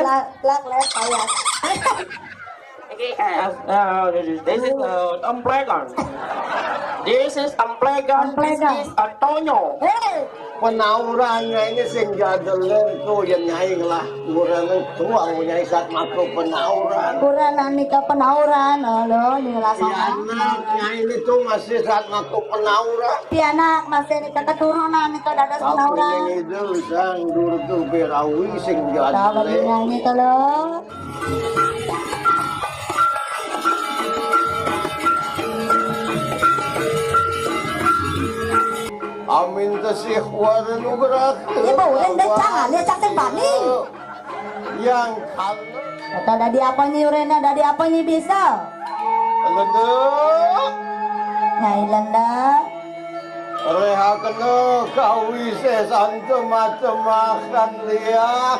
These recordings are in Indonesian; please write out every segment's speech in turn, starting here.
Lek saya. This is Amplegan. This is Amplegan. This is Antonio. Penaurannya ini sing jadelen tuh yang nyaing lah kurang tuang nyai saat masuk penauran. Kurang nikah penauran, lo nih langsung. Anak nyai ini tuh masih saat masuk penauran. Anak masih nikah keturunan nikah dadas penauran. Tapi yang itu sang dulu tuh berawi sing jadelen. Tahu nyanyi kalau. Amin tasih waran ubrak. Ibu udah jangan dia cak bani. Yang kalau kata dari apa nih urena dari apa nih bisa? Aduh. Nyai lenda. Reha kena kawi sesantu macam makan liak.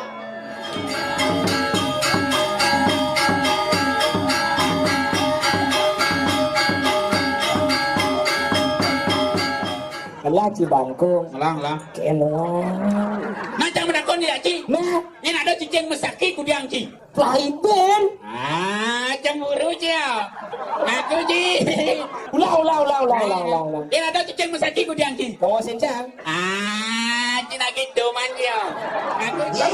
Alah ci bangkung. Lang. Keluar. Macam menakon dia ci. Nah, Ini ada cicing mesaki ku diang ci. lain ben. Cemburu cia. Aku ci. Ulah. Ini ada cicing mesaki ku diang ci. Bawa sencang. Cina gitu man dia. Aku ci.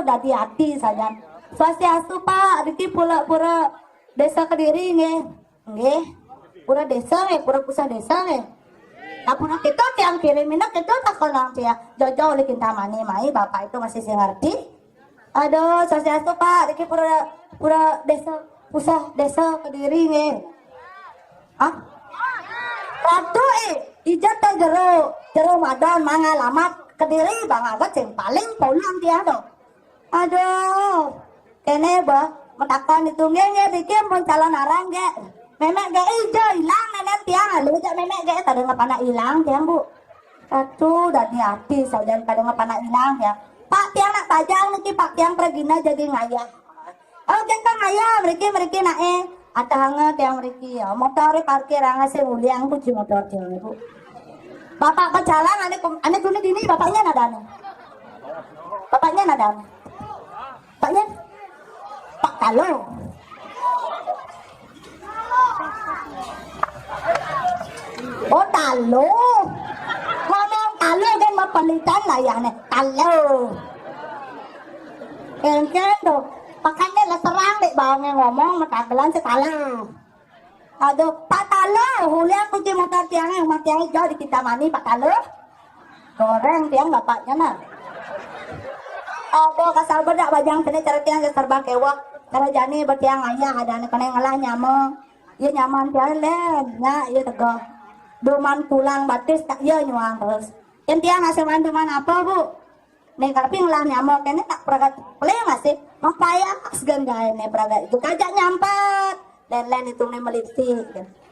Dadi hati saja. Swastiastu Pak, Riki pura-pura desa Kediri nggih. Pura desa pura pusat desa nggih. Apuna kita tiang kirimin kita tak kenal dia. Jauh-jauh oleh kita mani mai Bapak itu masih ngerti. Aduh, Swastiastu Pak, Riki pura desa pusat desa Kediri nggih. Ratu ijat jero madon mangalamat Kediri Bang Agat yang paling pulang dia dong. Aduh, kene bah, matakon itu nge bikin pun calon arang ge. Memek ge ijo hilang nenek tiang, lu jak memek ge tadi ngapana hilang tiang bu. Aduh, dari hati saudara tadi ngapana hilang ya. Pak tiang nak tajang nanti Pak tiang pergina jadi ngayah. Oh kita ngayah, mereka nae. Ada hangat tiang mereka ya. Motor parkir angah semuliang kunci motor tiang bu. Bapak berjalan, aneh kuning dini bapaknya nadane. Bapaknya nadane. Paknya Pak Talo. Oh Talo. Ngomong Talo kan mau pelitan lah ya nih. Talo. Keren tuh. Pakanya lah serang deh bawangnya ngomong matagelan si Talo. Aduh Pak Talo. Huliang kunci motor tiangnya. Rumah tiangnya jauh di kita mani Pak Talo. Goreng tiang bapaknya nah. Aduh kasar bedak bajang sini cara tiang serba kewak. Cara jani bertiang ayah ada anak kena ngalah nyamang. Iya nyaman tiang len. Ya iya tegak. Duman pulang batis tak iya nyuang terus. Yang tiang ngasih duman apa bu? Nih tapi ngalah nyamang kene tak peragat. Boleh masih? Mempaya segan gaya nih peragat itu kajak nyampat. Len itu nih melipsi.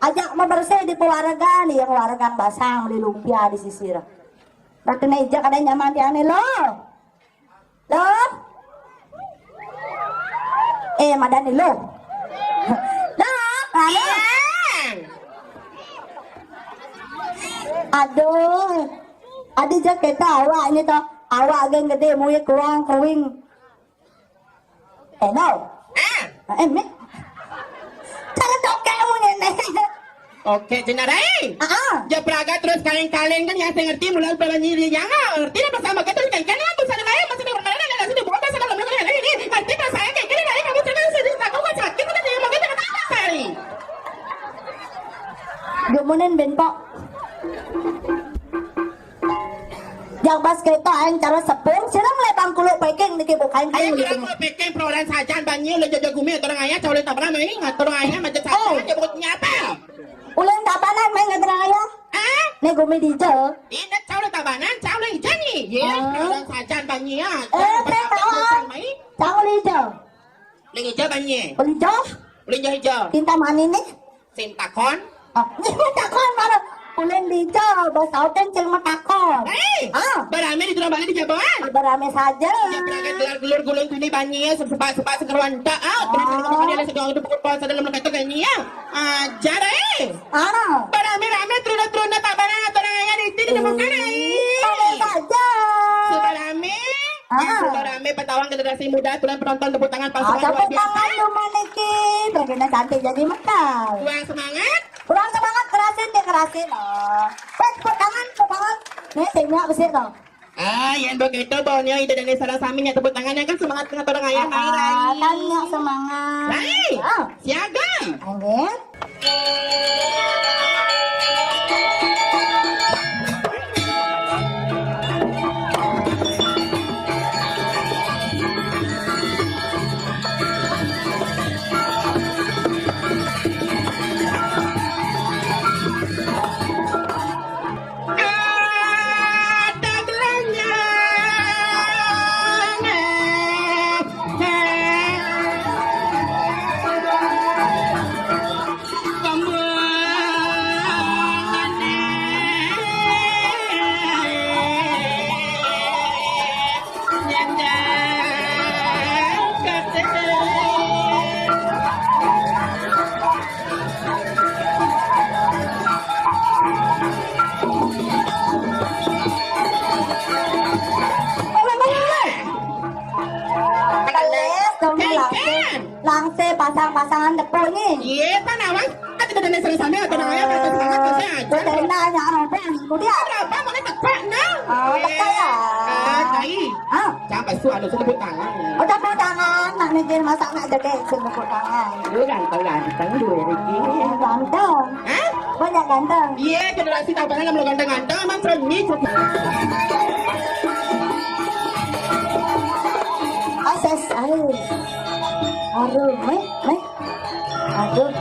Ajak mau bersih di pewarga nih yang warga basang beli lumpia di sisir. Berarti nih ijak ada nyaman tiang nih loh. Loh? Madani lo. Dah, ada. Aduh. Adi je kita awak ni toh. Awak geng gede muye kurang kawing. No. Ni. Cara tokek mu ni. Oke, Jenarai. Ya peraga terus kaleng-kaleng kan yang saya ngerti mulai berani yang ngerti lah bersama kita kan kan aku sana lain masih bermain dan sini bukan sana belum lagi ini ngerti pas saya kayak gini dari kamu sana sini aku kan sakit kan dia mau kita kata sekali. Gumunin benpok. Yang bas kereta yang cara sepung, silang lebang kuluk peking ni kebukain Ayah kayu. kira aku peking perolehan saja banyak le jaga gumi orang ayah cawle tak pernah main orang ayah macam saja dia buatnya apa? Ulen tabanan main ngadra ya? Ni gumi di je. Ini cawle tabanan cawle hijau ni. Ya, perolehan saja banyak. Tahu li je. Lagi hijau banyak. Beli je. Lagi hijau. Tinta mani ni. Sintakon. Ni takon mana? Ulen di je. Basau kencing matakon. Beramai di dalam balik di Jaban. Beramai saja. Ya berangkat telur gulung ini banyak sepak sekeruan tak. Terus kemudian ada sedang pukul puasa dalam kata gani ya. Jare. Beramai terus tak barang atau orang di sini bukan saja. Beramai petawang generasi muda tulen penonton tepuk tangan pasukan luar Tepuk biasa. tangan lu manikin. Bagaimana cantik jadi mekar. Kurang semangat. Kurang semangat kerasin dia kerasin loh. Tepuk tangan. Ni tengok bersih tau. Yang begitu baunya ide dan salah saminya tepuk tangannya kan semangat dengan orang ayah Rai. Tanya semangat. Rai. Siaga. Angin. Langse pasang-pasangan depo ni. Iya, tanawang. Kan tidak ada salah sami atau ayah kata semangat saja. Tenda yang orang pun kemudian. Berapa mana tepat nah? Tepat ya. Kai. Sampai suara tepuk tangan. Oh tepuk tangan. Nak mikir masak nak gede tepuk tangan. Lu ganteng dua Ricky. Ganteng. Banyak ganteng. Iya, generasi tabanan belum ganteng-ganteng emang friendly. Ases, aduh, meh, aduh,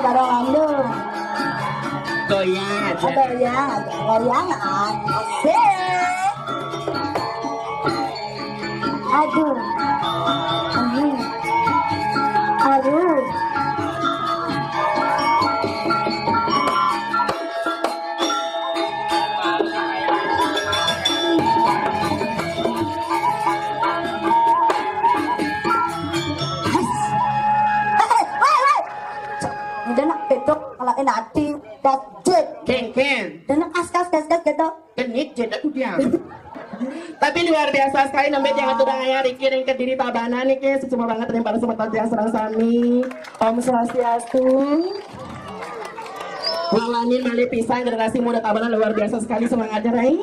barang andu, Goyang aja. goyangan, asik, aduh, dia nak ketok kalau nanti budget Ken. dia nak kas gitu Genit jadi aku dia. Tapi luar biasa sekali namanya jangan tudang ayah Riki yang kediri tabanan nih ke semua banget yang pada sempat yang serang sami. Om Swastiastu. Wawanin mali pisang generasi muda tabanan luar biasa sekali semangatnya Rai.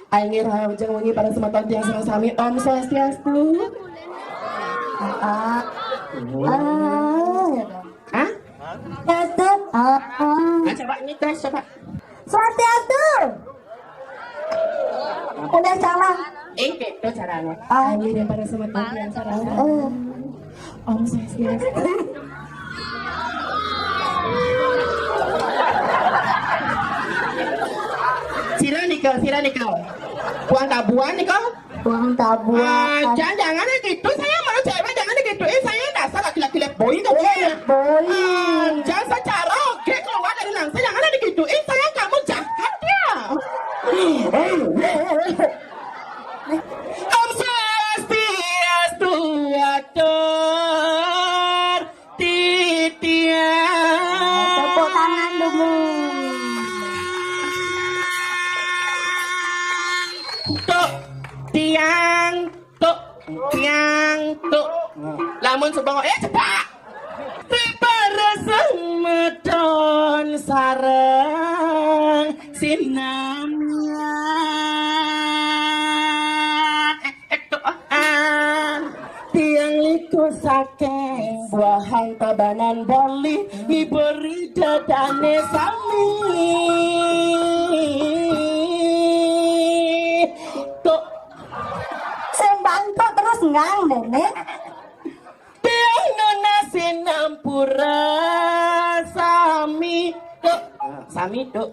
Aingir hajang wengi pada sempat yang serang sami. Om Swastiastu. Itu Coba ini tes coba. Swastiastu udah salah Itu caranya. ini Yang pada sempat yang serang. Om Swastiastu. Sila nikau. Buang tabuan nikau. buang tabuan Jangan gitu, saya mau cewek jangan gitu. Saya dasar laki-laki boy tuh. boy Jangan secara oke keluar dari nangsa jangan gitu. Saya kamu jahat ya. Om Swastiastu. Tiang tuh. Lamun subang cepat. Tibarasang medon sarang sinamnya. Tiang liku saking buahan tabanan bali diberi dadane sami. Tuh Sing bantu terus ngang Nenek. tiang nona sinampura sami. Tuh sami tuh.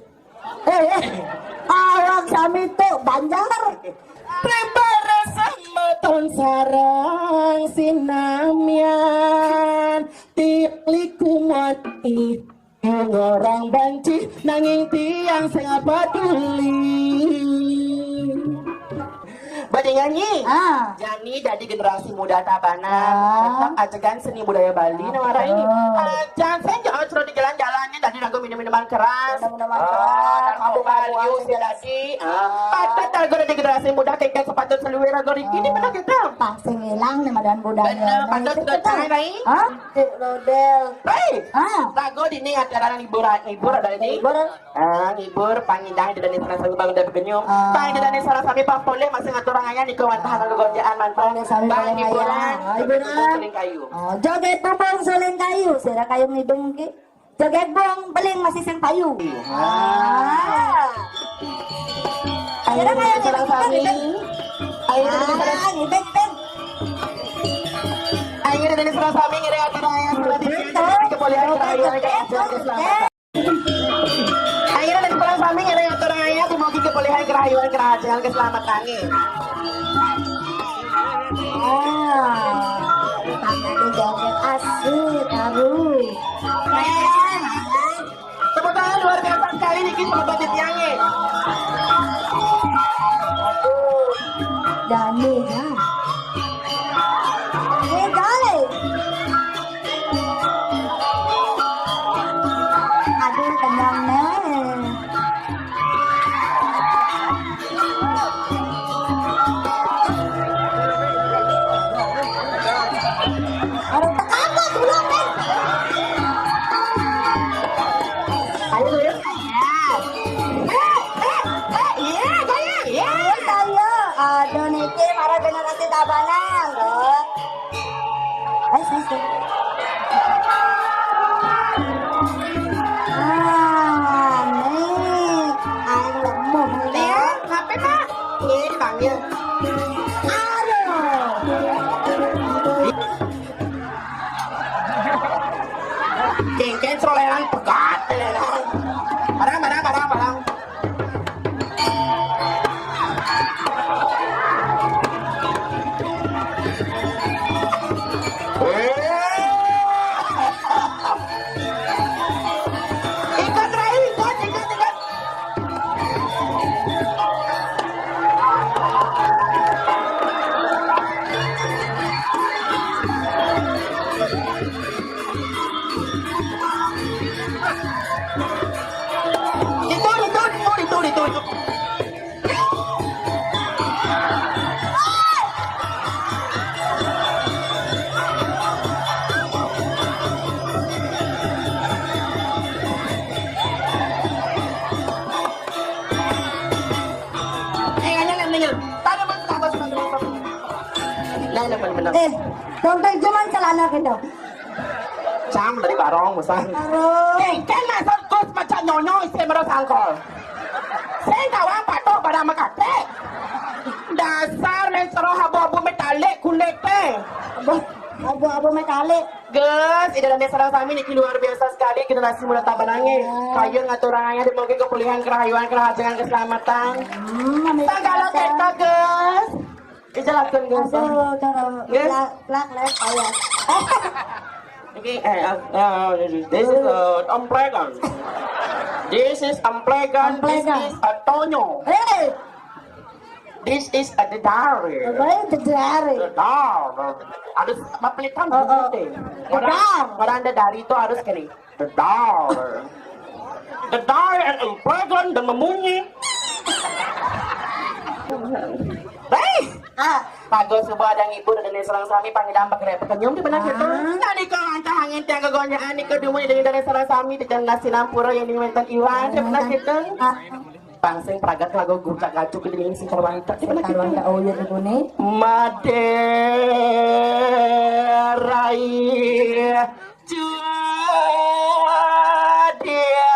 Awak sami tuh Banjar. Prepara sama ton sarang sinamian tiap liku mati orang banci nanging tiang saya peduli. Bade nyanyi. Jani dari generasi muda Tabanan tetap ajakan seni budaya Bali namara ini. Jangan saya jangan suruh di jalan-jalannya tadi ragu minum-minuman keras. Kamu Bali usia tadi. Patut ragu dari generasi muda kayak sepatu seluwe ragu ini mana kita? Pak sing ilang nih madan budaya. Bener, patut sudah cari rai. Cik Rodel. Baik. Ragu di ini acara ngibur ada ini. Ngibur pangindang di dan sana sami bangun dari benyum. Pangindang di sana sami Pak Pole masih ngatur ayan di kawantahan kerjaan mantan. Bang hiburan. Seling kayu. Joget bubong seling kayu. Sira kayu ngidung ki. Joget bong beling masih sing payu. Sira kayu salah sami. Ayo ngibeng beng. Ayo dari salah sami ngire acara yang sudah dipilih kepolisian kerajaan keselamatan. Ayo dari salah sami ngire acara yang dimogi kepolisian kerajaan keselamatan. Tangannya joget asik, taruh. Keren. Tepuk tangan luar biasa sekali nih kita membantu tiangnya. Dani ya. Dale. Aduh kenyangnya. Aduh tekakut belum kan? Ayo ya. Iya, gaya, iya. Saya, aduh niki para generasi Tabanan, loh. Saya. Nih, ayo lemah Iya, ngapain Pak? Ini dipanggil. Aduh. Cengkeh ceroleran pegat. Barang. Ikat Rai, ikat. Itu. Dompet cuman celana kita. Cam dari barong musang. Kan masuk kos macam nyonya isi merah sangkol. Saya kawan patok pada makate. Dasar mencero abu-abu metalik kulit teh. Abu-abu metalik. Guys, ide dan desa kami ini luar biasa sekali generasi muda Tabanange. Kayu ngaturannya dimungkin kepulihan kerayuan kerajaan keselamatan. Segala kita guys. Dijelaskan guys. Aduh, kalau plak payah. Okay, this is Amplegan. This is Amplegan. This is a Tonyo. Hey, This is a Dedari. apa itu dari? Dedar. Harus mapelitan dulu deh. Orang Dedari itu harus gini. Dedar. Dedar and Amplegan dan memunyi. Hei, Pago sebuah dan ibu dan seorang sami pangidam pakai pekenyum di benak itu. Nani kau antah angin tiang kegonyaan ni kedua dari seorang sami di jalan nasi nampura yang diminta Iwan di benak itu. Pangsing pragat lagu gucak gacuk di sini wanita di benak itu. Oh ya itu nih. Maderai jua dia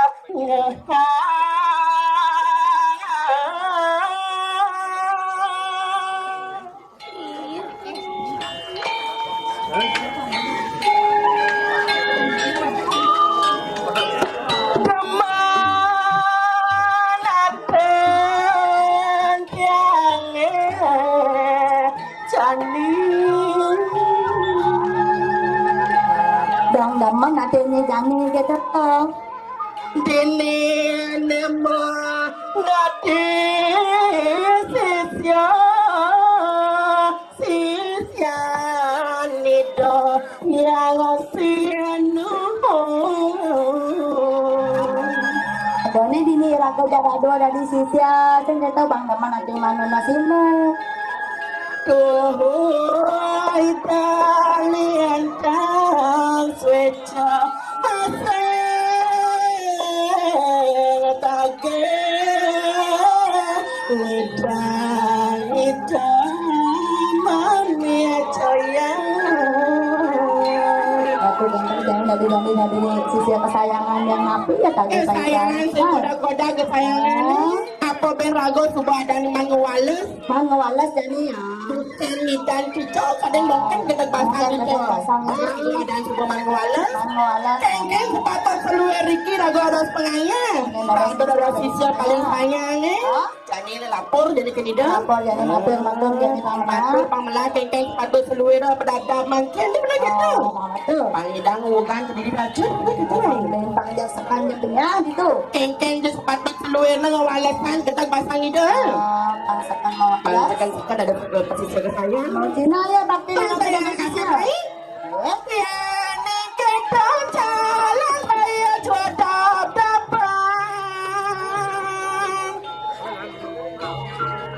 Dang damang nadenya jani gitu toh. Dene nemo nade sisya nido yang sianu. Done dini raga jaga dua dari sisya, sen kita bang daman nade manu nasimu. Tuh Italian dan switcha Aku jangan dari sisi kesayangan yang napi ya kagak kesayangan sekodak kesayangan apa ben rago subah dan mangwales jadi ya dan cicok kadang mungkin kita pasang dan subah mangwales kengkeng sepatah seluruh Riki rago harus pengayang rago harus sisi paling sayang jadi lapor jadi kedidang lapor jadi matur jadi matur pamela kengkeng sepatah seluruh pedadam mungkin di mana gitu pangidang ugan kediri racun gitu pangjasakan jadinya gitu kengkeng di sepatah seluruh ngawalesan kita pasang ide pangsakan mau pangsakan sekan ada pesisir sayang mau Cina ya bakti saya kasih baik ya nih kita jalan saya cuadap dapat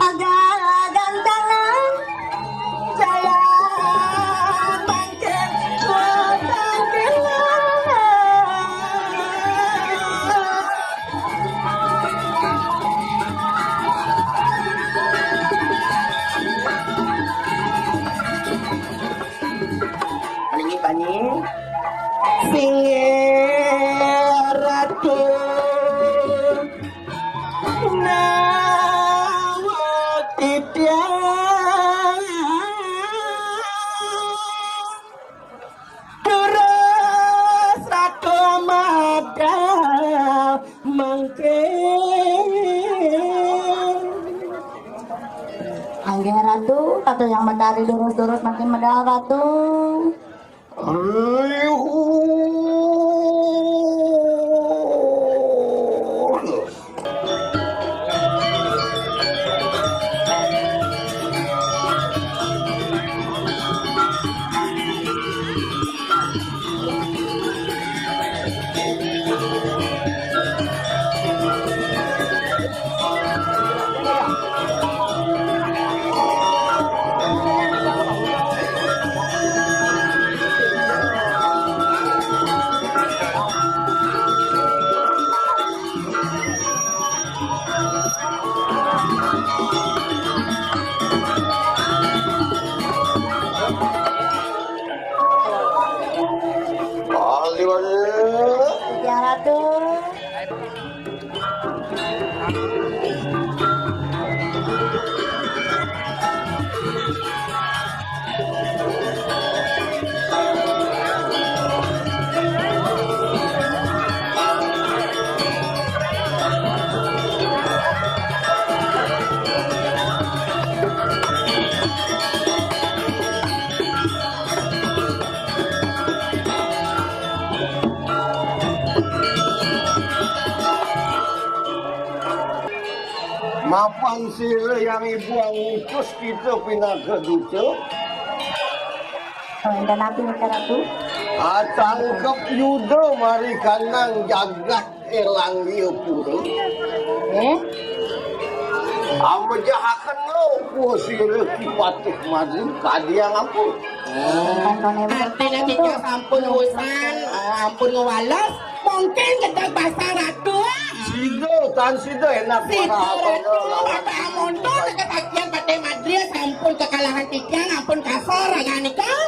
agak gantangan saya makin cuadap Ratu Nawatidia Duras Ratu Mada Mangke Angge Ratu atau yang medari lurus-lurus makin medal Ratu ya Ratu Mapan sila yang ibu ang utus kita pinagaduto. dan napi minta Ratu At tangkap yudo mari kanang jagat elang iyo puro. Amo jahakan lo, kusir kipatik maju kadiang aku. Artinya kita sampun urusan, ampun ngewalos, mungkin kita bahasa ratu. Sido enak Sido para ratu, apa amun tuh ketakian pada Madrid sampun kekalahan tiga, ampun kasar, agak kau.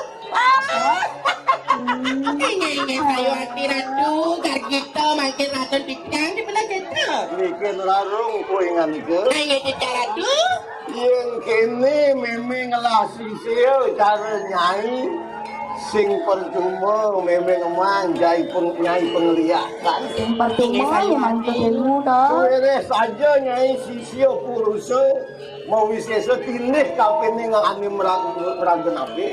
Ini sayo hati ratu, gar kita makin ratu tiga, di mana kita? bikin larung kuingan ke. Ini tiga ratu. Yang kini memang lah sisiu cara nyai sing percuma memang emang nyai penglihatan. Yang pertama ya mantu ilmu toh. Suere saja nyai sisiu purusa mau wisesa tindih kapene ngani meragen api.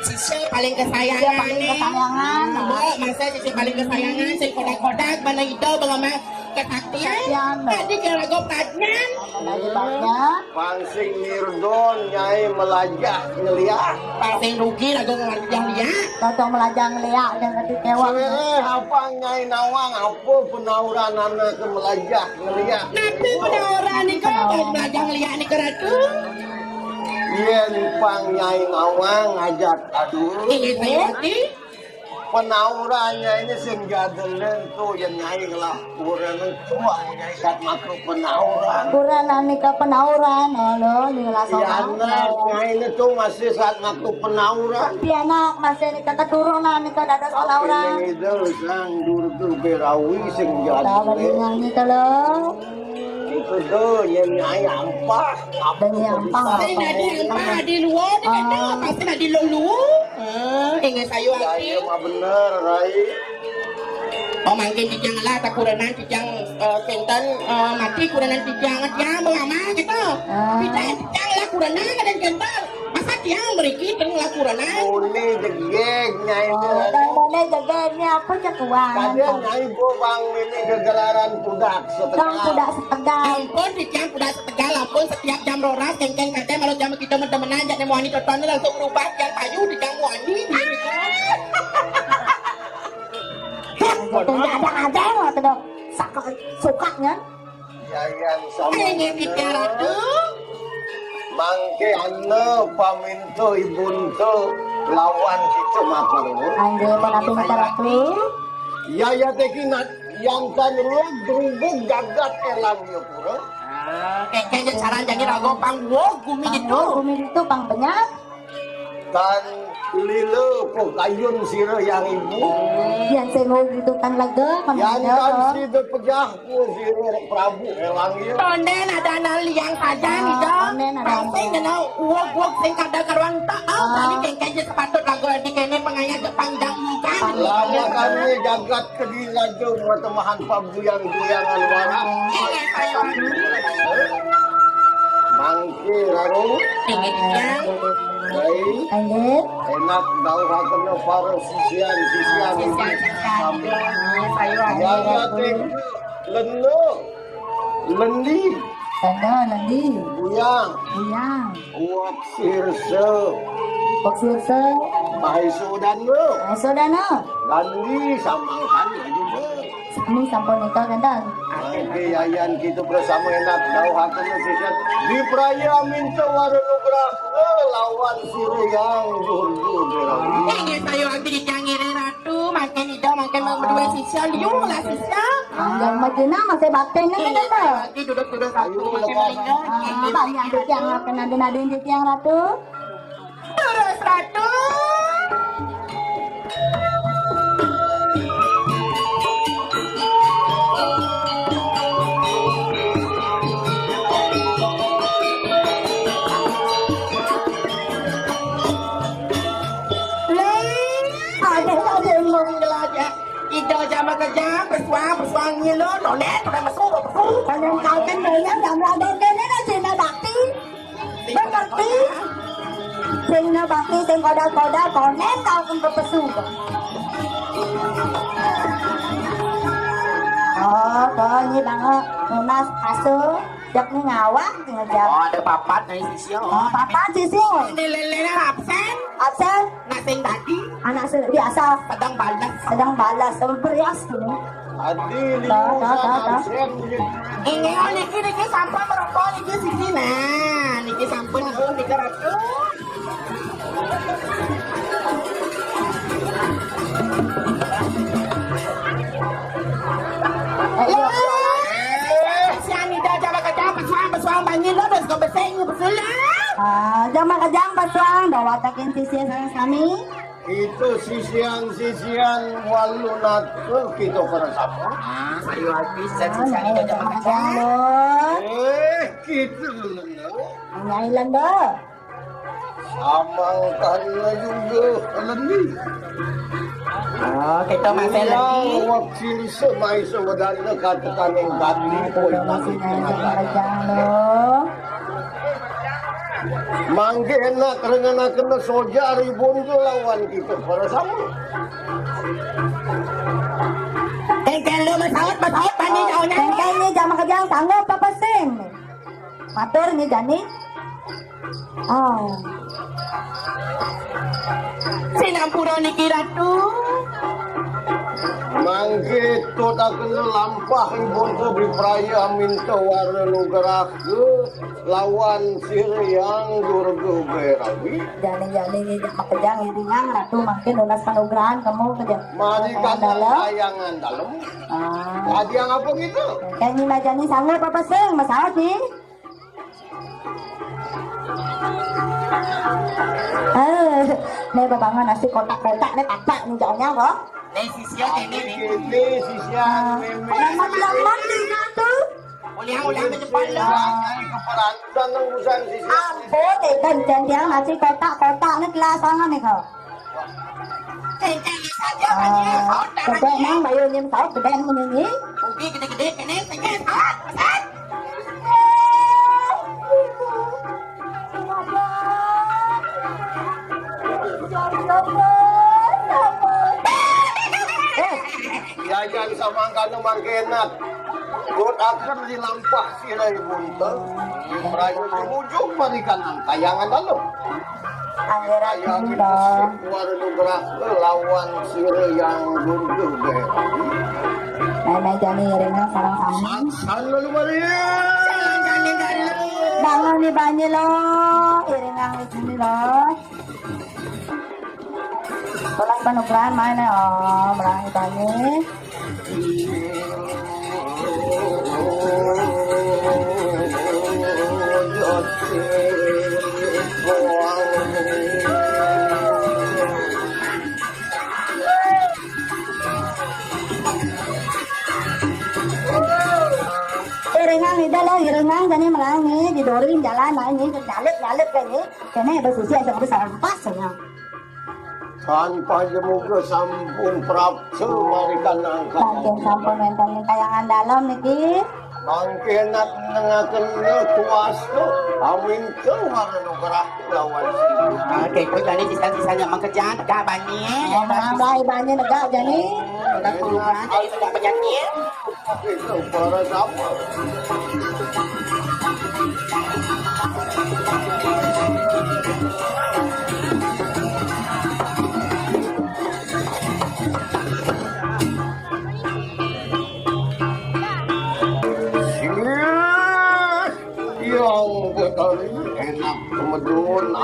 Sisi paling kesayangan Paling nih. kesayangan. Mbak, masa sisi paling kesayangan, sing kodak-kodak, mana itu, bagaimana kesaktian. Tadi kira gue padnan. Lagi banyak. Pangsing nirdon nyai melajah ngeliat. Paling rugi lah gue ngelarjang dia. Totong melajang liak dan kati kewak. Suere apa nyai nawang apa penauran anak ke melajah ngeliat. Nabi penawaran nih kau, melajang liat nih keratu. Yen pang nyai nawang ngajak aduh. Ini saya hati. Penaurannya ini sing gadelen tuh yang nyai ngelah kurang tua nyai kat makro penauran. Kurang nika penauran, halo, nih langsung. Ya anak nyai ini tuh masih saat makro penauran. Di anak masih nika keturunan nika dadas penauran. Ini idol sang durdu berawi sing Tahu gadelen. dengan nika lo. Itu tuh yang nyai ampah. Dan yang ampah. Pasti nadi apa di luar, di kata pasti nadi lulu. Ingat saya Ya hati. iya mah bener Rai. Oh mungkin tijang lah, tak kuranan tijang kenten mati kuranan tijang tijang lama gitu. Tijang lah kuranan kadang kenten. Masa tijang beriki teng lah kuranan. Muni degeg nyai ini. Dan mana jaganya apa jagoan. Kadang nyai bobang ini kegelaran kudak Kang setengah. kuda setegal. Ampun tijang udah setegal ampun setiap jam roras kengkeng katanya malah jam kita temen-temenan jadi muani tontonnya langsung berubah yang payu tijang muani. Tidak ada waktu dong. Sukanya. Yayan sama. Ini tijang ratu. Mangke ane paminto ibunto lawan kita makro. Angge menapi nika ratu. Yaya tekinat yang kan lu berubah gagat elang ya pura. Kengkeng saran jadi rago pangwo gumi gitu. Oh, bumi itu bang banyak. Tan lilo ko kayun sira yang ibu. Yang saya mau gitu kan laga. Yang kan sida pejah ko sira Prabu elang ya. Tonden ada nal yang saja nih dong. tonden ada. Pasti kenal uang sing kada karuan tak. Tadi kengkeng je sepatut lagu di kene pengayat panjang kan. Lama kami jagat kedila jo matemahan pabuyang-buyangan warang. Mangke raro. Ingin dia. Baik. Angge. Enak daw hakana para sisian Yaya ting leno lendi Ada nanti. buyang Buyang. uap sirse Boksir se. mahisudan lo Saudara. gandi samangkan juga. Ini sampun nikah kan. Oke yayan kita bersama enak daw hakana sisian di praya minta warunugrah lawan siruyang jurjur berawi. Ingin saya ambil di cangir ratu. Makin itu makin berdua sisa liu lah sisa. Yang macam masih bakten ni kan ada. Lagi duduk-duduk satu makin meninggal. Bang yang di tiang ratu nade di tiang ratu. Terus ratu. Ada Aja. Kita sama kerja bersuang-bersuangnya lo. Nonet, udah masuk. Kalau kau kan banyak yang ada kene na sina bakti. Berarti sina bakti sing koda-koda konen kau kan berpesu. Oh, kau ni banget lunas asuh. Jak ni ngawang tinggal jam. Oh, ada papat dari sisi. Oh, papa sisi. Ini lelena absen. Absen Nasing tadi. anak biasa Sedang balas. sedang balas sama berias tu. Adi, Dah. liusan, sen. Ini niki sampun merokok niki siji nah. Niki sampun niki ratu. Siani dah jaga kejam pesuang bangin lo terus bersih bersih. Jama kajang pasuang bawa takin sisi sarang kami. Itu sisian walunat kita para sama. Sayo habis siani dah jaga kejam. Gitu. Nyailan dah. Amangkan juga alami. Oh, kita masih lagi. Wakil semai sewadana katakan yang gati poin Masih jama kajang lo. Mangge enak karena kena soja ribun tu lawan kita para sama. Tengkel lu masaut pani jauhnya. Tengkai ni jama kajang sanggup apa sen? Matur ni Jani. Sinampura niki ratu. Mangge tu tak kena lampah ribun tu di peraya minta warna nugerah ke lawan siriang durga berawi. Jani ni jama kajang iringang ratu makin lunas panugrahan kamu kerja. Mari kan dalam. tayangan dalam. Tadi yang apa gitu? Tengkai ni Jani sanggup apa sen? Masaut ni. Nih babangan nasi kotak-kotak nih tapak nih jauhnya kok. Nih sisia ini nih. Ini sisian meme. Lambat ni tu. Ulang menyepan lo. Keperantan ng usan sisian. Ampun, kan dia nasi kotak-kotak ni kelas sangat nih kau. Tengkel saja banyak. Gede nang bayu nyem saut gede nang ni. Ubi gede-gede kene tengkel. Pesan. Yayan sama kanu mangkenat. Gut akan dilampah sirai buntel. Di merayu dimujung marikan ang tayangan dalam. Anggeran Yang kita. warna nugerah lawan sirai yang durga berawi. Nay Jani iringang sarang kami. San lalu Maria. Bangun ni banyi lo. Iringang di sini lo. Tolak panugrahan main na marami banyi. Iringang ni dah lo, iringang Jani melangi didorin jalan main ni jalit kayak ni. Kene bersusi aja besar pas ya. Tanpa jemuka sambung prapsa marikan angkat. Makin sampun wonten ing kayangan dalam niki. Mangkenat nengaken kuasa amin ke warna nugerah lawan sirai. Oke, kau tadi sisa-sisanya mengkejar gak banyak. Mambai banyi negak Jani. Udah perubahan dari sudah penyakit. Itu para sama. Yang betari enak kemedun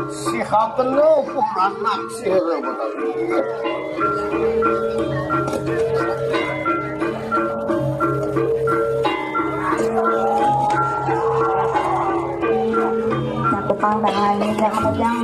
sihat lo pun naksir betari. Nakupang tangan ni jangan kejang.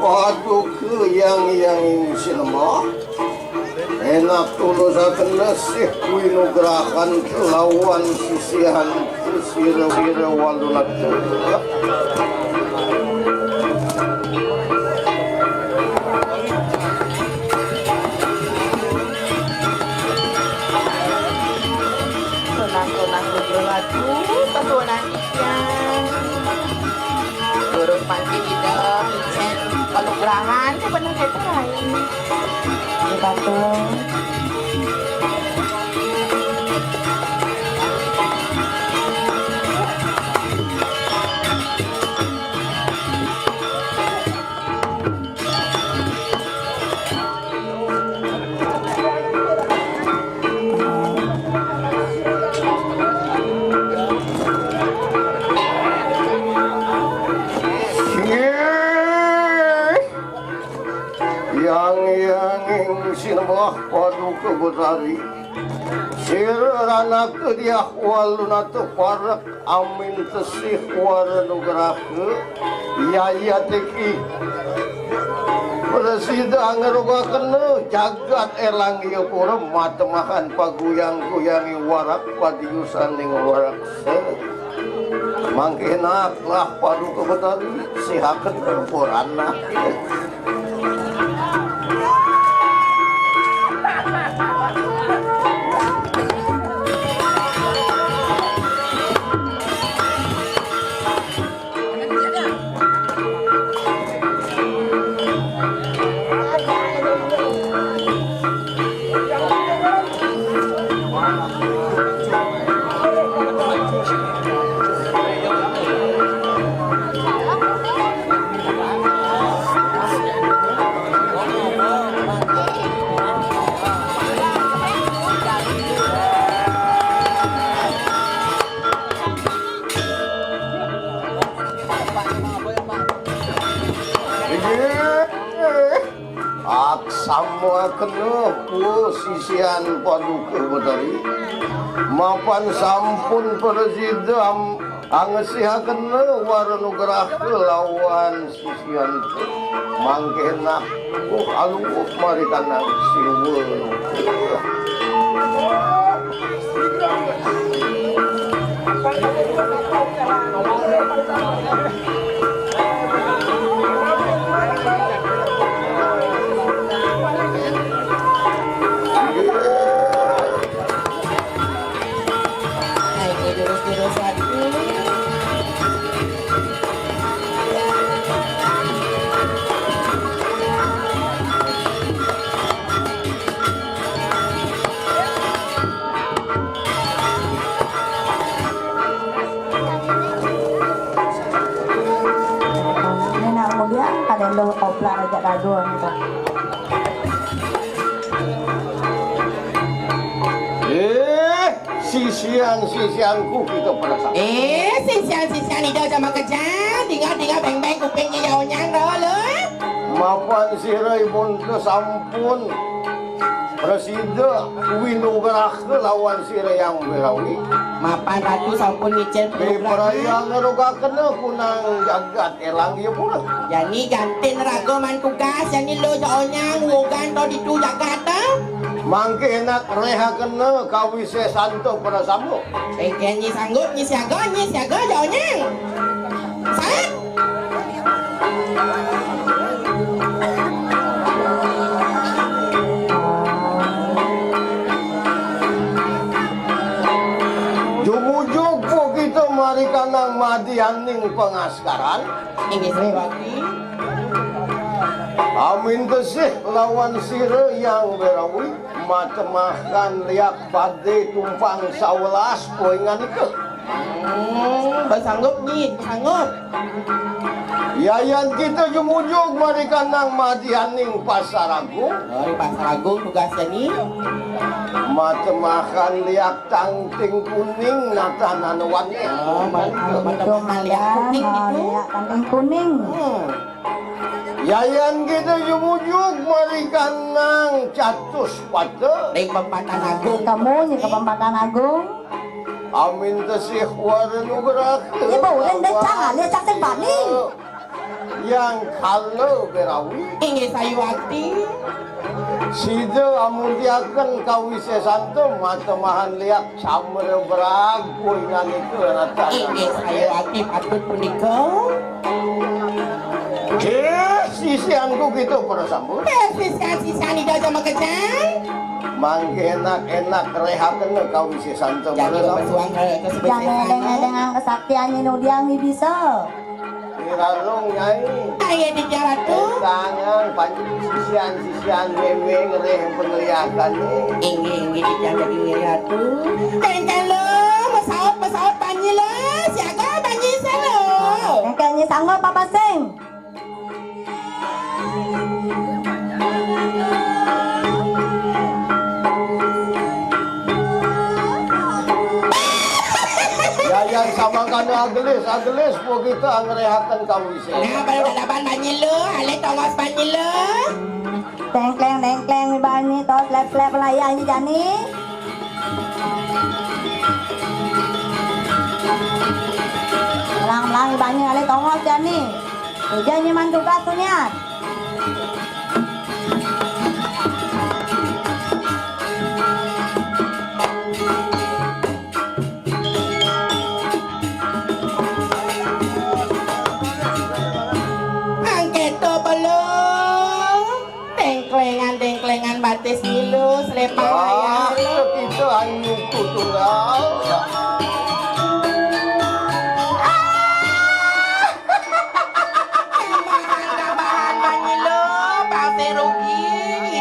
Waduh ke yang sinema enak tulus akan nasih winugrahan lawan sisihan sira-sira walunat Tunang-tunang berlaku petuanan ikan turun panti tidak pincen penugrahan sebenarnya itu lain di batu yang sinema waduh ke betari sirana ke dia walunat parak amin tesih waranugraha yaya teki Presida ngerogakeun jagat elang ieu pura matemahan paguyang-guyangi warak padiusan ning warak mangkena lah padu ke betari sihakeun purana Semua kena posisian paduka betari mapan sampun presiden angesiha kena waranugraha lawan sisian mangkena aluh mari kana siweun Lo opla aja raduan gitu. Sisian-sisianku kita pada saat sisian itu sama kejar tinggal beng-beng kupingnya jauhnya lo mapan sirai pun sampun Presida winugraha lawan sirai yang berawi mapan ratu sampun ngicil perayaan ngerogakeun kunang jagat elang ieu pura yani gantin ragoman tugas yani lo jaonya ngugan to ditu jagat mangke enak rehakeun kawise santo pada sambo pengen nyi sanggup nyi siaga jaonya saat jumujug po kita mari kanang madianing pengaskaran ini srewati amin tesih lawan sira yang berawi matemakan liak bade tumpang 11 poingan ike bersanggup nyi sanggup yayan kita jumujug mari kanang madianing pasar agung dari pasar agung tugasnya nih matemakan liak tangting kuning natanan wangi matemakan lihat kuning itu Lihat kantong kuning. yayan kita jumujug mari kanang catus pada dari pempatan agung Kamu nih ke Pempatan Agung. amin tesih waranugraha Ya boleh deh jangan lihat cak baning. yang kalau berawi Inggih sayu akti. Sida amurtiakan kawise santo matemahan liak samre beragu ingan itu nata. Inggih sayu akti patut punika. Sisianku gitu para sambut. Sisa-sisa ni daja makajang. Mangke enak-enak rehaken kawise santo para Jadi sambut. bersuang ke Jangan dengan kesaktiannya Nudiang ini bisa. Irarong nyai. Ayo di jalan tuh. Tangan panjang sisian memeng reh penglihakan Inggih di jalan di ratu. Kalau masaot panji lah. Siaga panji selo. Kayaknya sanggup Papa Sing. Yayan sama kan agelis po kita ngrehaken kawise. Nah baru dalapan panji lo. Alek tongos panji lo. Tengkleng ibani tos lep layani jani. Lang ibani ale tongos jani. Ujanya man tugas tunya. Angketo belum. Tengklengan batis nilu. Selepang Ah, ayah. kita anu tunggal.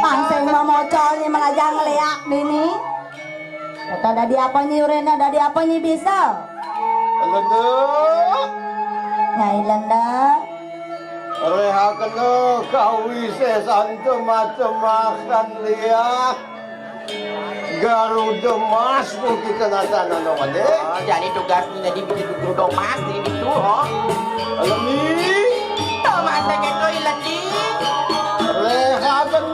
Pangseng mamocol ni melajang leak dini. Kata dadi apa nyi urena dadi apa nyi bisa. Ledek. Nyai lenda. Rehaken kawise santo macam-macam liak. Garuda Mas po kita natana no kade. Jadi tugas ni jadi begitu dong mas ini tu ho. Alam ni. Thomas aja tu ilan di. Rehaken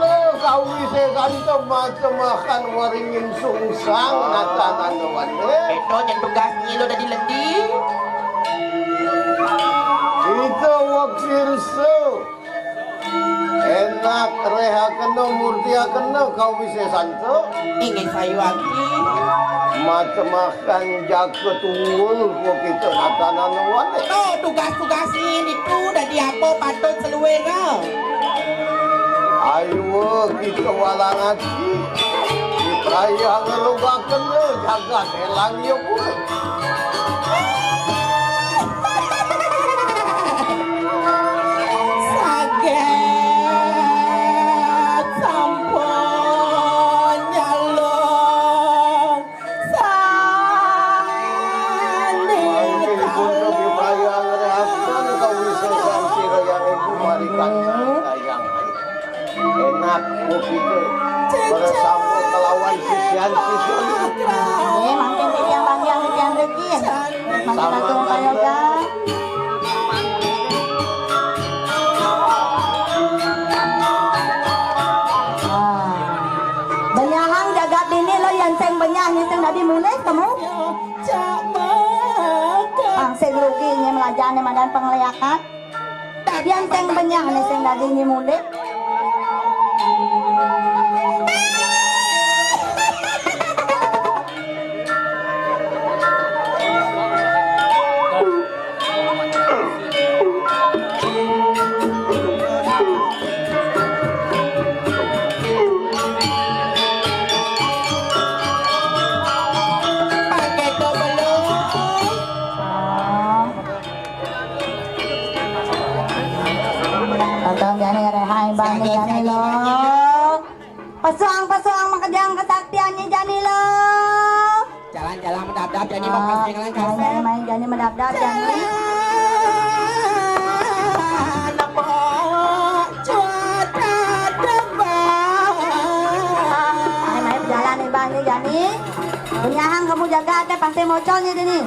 kawise santo macam-macam waringin sungsang natana no kade. Itu yang tugas ni lo dari lendi. Kita waksirso. Enak rehaken murtiaken kawise santo. Ingin sayu aki. Macam-macam jaga tunggul po kita natana no kade. No tugas-tugas ni itu dari apa patut seluera. Ayo kita walang hati. Diperaya ngelugakan jaga helang ya pun. Saget sampun nyalon sandi Mungkin pun diperaya ngerehakan kau bisa sansir yang ibu marikan sayang. Enak po kita bersama kelawan sisian-sisian. Makin titiang bagian titiang rekin. Makin langsung kayo ga. Benyahang jagat ini lo yang seng benyah yang seng nabi mulai kamu. Pangseng rugi nya melajane madan pengleakan. Yang seng benyah nih seng nabi nya mulai. pakai tu belum. Atong jani rehay bani jani lo. Pesuang makajang kesaktiannya jani lo. Jalan-jalan mendap-dap jadi mau kasih jalan kasih. Main jani mendap-dap jani. Main jalan nih bani jani. Punyahang kamu jaga teh pasti mocolnya dini.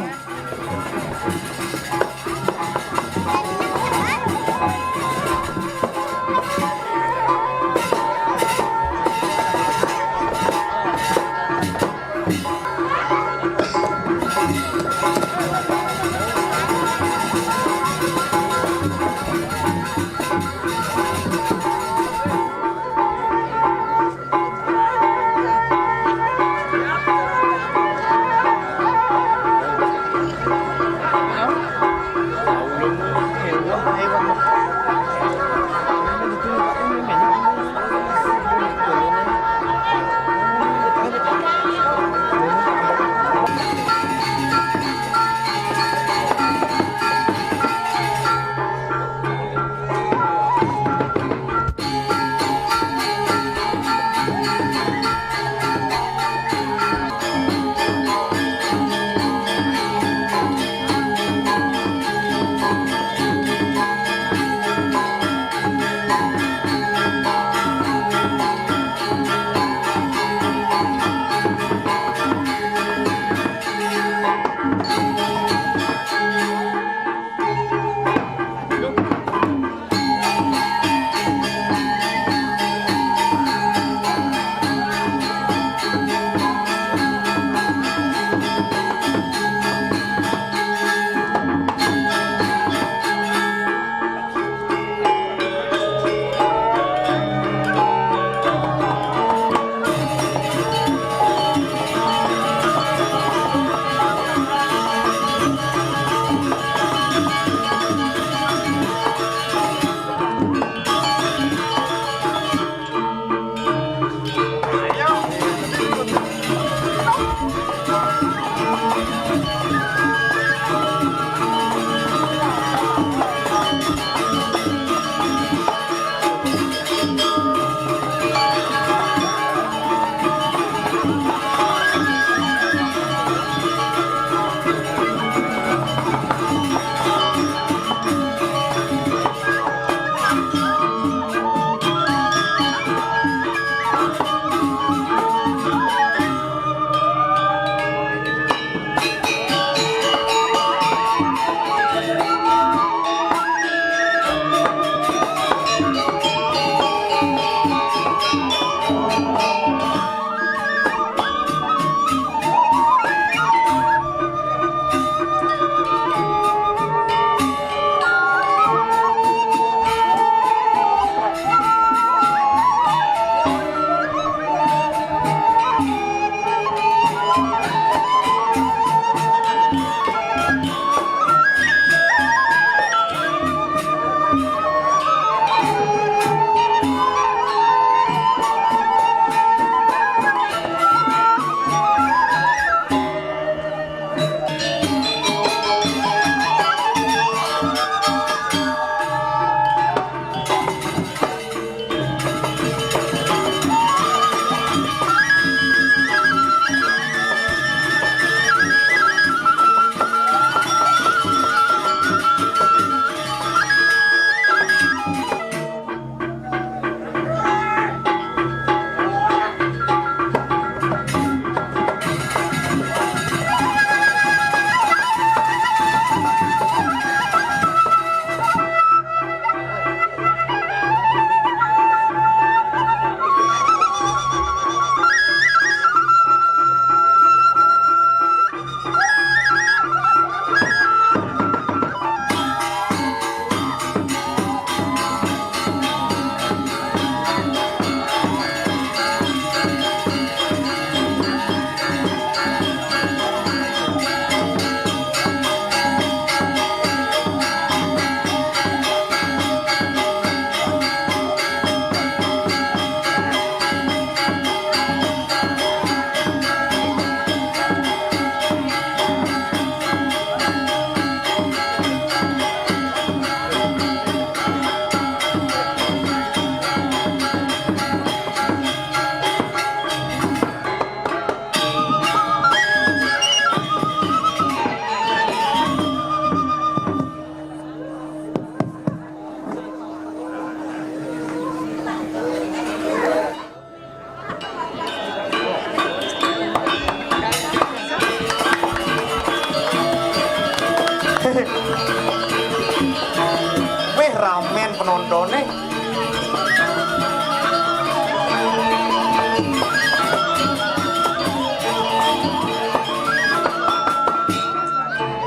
penontonnya.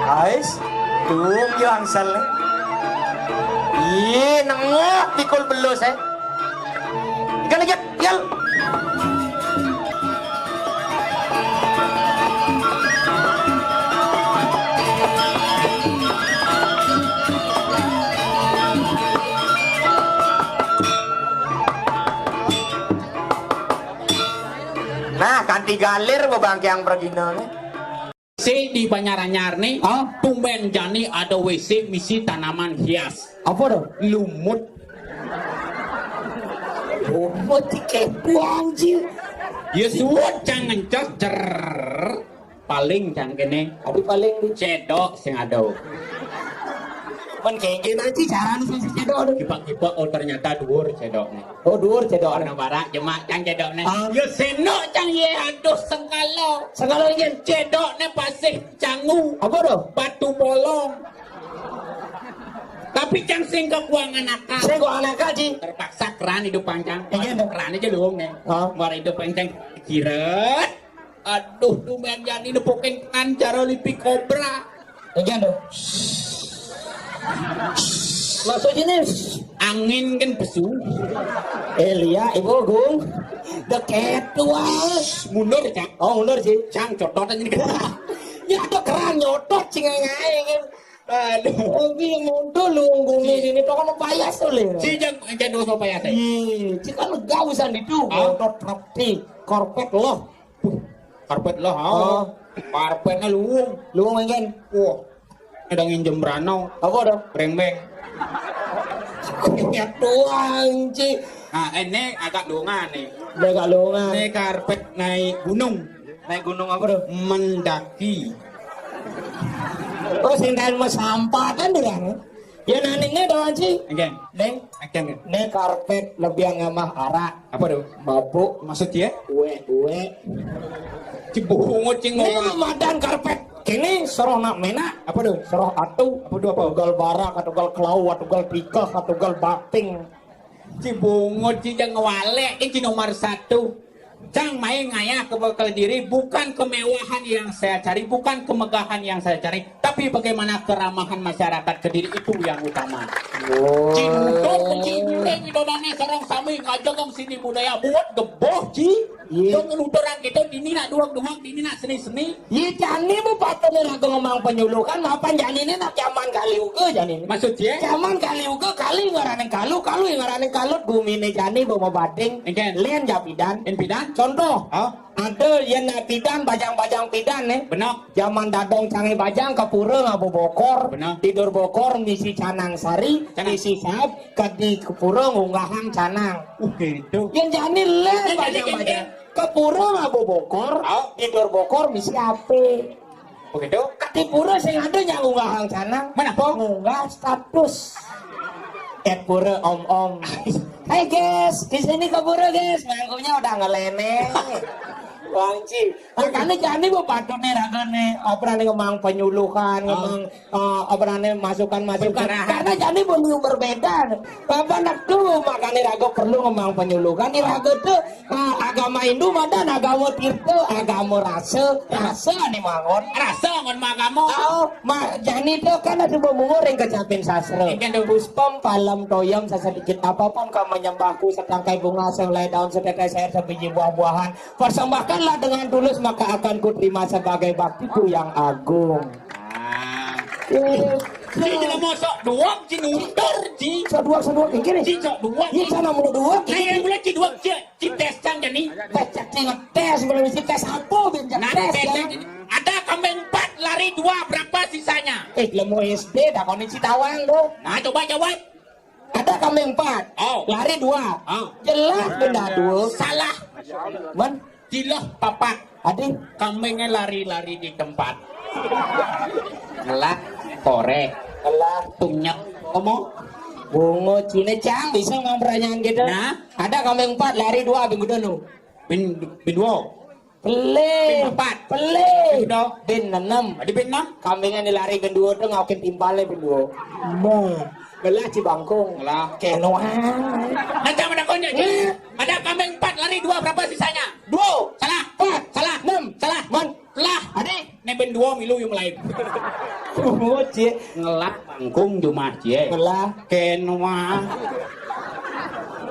Guys, dung yo angsal. Ih, nengok pikul belus Ikan aja, yal. Nah, kanti galir bebangke yang perginanya. Si di Banyaranyar nih, tumben jani ada WC misi tanaman hias. Apa dong? Lumut. Lumut kepo anjir. Ya suwot jangan cer. Paling jangan kene. Tapi paling di Cedok sing ada. men kengke nanti cara nu sih cedok. Kipak-kipak oh ternyata dhuwur cedoknya. Oh dhuwur cedok. Ana barak jemak cang cedoknya. Ya senok cang ye aduh sengkalo. Segala yen Cedoknya pasih cangu. apa dong? Batu bolong. Tapi cang sing kekuangan akal. Saya gua anak kaji. Terpaksa keran hidup panjang. Iya, Keran aja luang nih. Oh. Mari hidup panjang. Kiret. Aduh, tumen jadi nepokin kan cara lipi kobra. Iya dong. Masuk sini. Angin kan besu. Elia, ibu gung. Deket tua. Mundur cang. Oh mundur sih. Cang cotot aja nih. Ya ada keran nyotot cingai-ngai. Aduh. Oh iya mundur lunggung di sini tuh kan payas tuh le. Si jang jadul so payah teh. Ih, cika lu gausan itu. Nyotot rapi. Korpet loh. Karpet lah. Oh. Karpetnya luung. Lu main. Wah. Ada nginjem branau. Apa dong? Rembeng. Ya doang ci. Nah ini agak lungan nih. Udah gak lungan. Ini karpet naik gunung. Naik gunung apa dong? Mendaki. Oh sintain mas sampah kan dia. Ya naningnya doang ci. Again. Neng. Again. Ini karpet lebih ngamah arak. Apa tuh? Mabuk. Maksudnya? Uwe. Cibungut cing Ini ngomong. madan karpet. Kini soroh nak mena. Apa tuh? Soroh atu. Apa tuh apa? Atugal barak, atugal kelau, atugal pikah, atugal bating. Cibungut cing jang ngewalek. Ini nomor 1. Cang main ngayah ke bekal diri bukan kemewahan yang saya cari, bukan kemegahan yang saya cari, tapi bagaimana keramahan masyarakat Kediri itu yang utama. Oh. Cintok cintek idonane sareng sami ngajagang sini budaya buat geboh ci. Iya. Yang nuturan kita dini nak duang dini nak seni. Iya jani mu patene lagu ngomong penyulukan mapan jani ini nak zaman kali uga jani ini. Maksudnya? Zaman kali uga kali ngaraning kalu yang ngaraning kalut gumine jani bawa bading. Engken. Lian japidan. Pidan? Contoh. Oh. Ada yang nak pidan bajang pidan nih. Benar. Zaman dadong canggih bajang ke pura ngabu bokor. Benar. Tidur bokor misi canang sari. Misi sahab kadi ke pura ngunggahan canang. Gitu. Yang jani lian Yang bajang-bajang. Ke pura ngabu bokor. Oh. Tidur bokor misi ape. Begitu? Kati pura sing ada yang ngunggahan canang. Mana po? Ngunggah status. Pura om. Hai guys, di sini ke pura guys. Mangkunya udah ngeleneng. Wangci, makanya jani bu patutnya ragane, operane ngomong penyuluhan, ngomong operane masukan. Karena jani bu berbeda. Bapak nak tuh makanya raga perlu ngomong penyuluhan. Di raga tuh agama Hindu madan agama Tirta, agama rasa nih mangon. Rasa ngon magamu. Oh, jani tuh kan ada pemungur yang kecapin sastra. Puspam palam toyam sesedikit apapun kau menyembahku setangkai bunga selai daun setetes air sebiji buah-buahan. Persembahkanlah dengan tulus maka akan kuterima sebagai baktiku yang agung. Ci jangan mosok duang ci ngundur ci. Sedua ini. Ci sok duang. Iya sana mau dua. Nah yang mulai ci duang ci tes can jadi. Tes belum isi tes apa benjak Nah tes tes ya. ada kambing 4 lari 2 berapa sisanya? Lemu SD dah kau ni Citawang lo. Nah coba jawab. Ada kambing 4. Oh. Lari 2. Oh. Jelas benda 2. Salah. Man, Ciloh papat. adik. Kambingnya lari-lari di tempat. Ngelak, korek, Alah, tunyek, ngomong. bungo cine cang bisa ngompranyaan gitu. Nah. Ada kambing 4 lari 2 minggu dulu. Bin dua. Pelih. Bin 4. Pelih. Bin 2. Bin 6. Ada bin 6. Kambingnya dilari bin 2 tuh ngaukin timpalnya bin 2. belah Cibangkung. Lah. Kenoan. Nanti ada konnya, ada kambing 4 lari 2 berapa sisanya? 2, Salah. 4, Salah. 6, Salah. man. Lah, adik, neben 2 milu yung lain. Oh, cie. Ngelak bangkung cuma cie. Belah. Kenwa.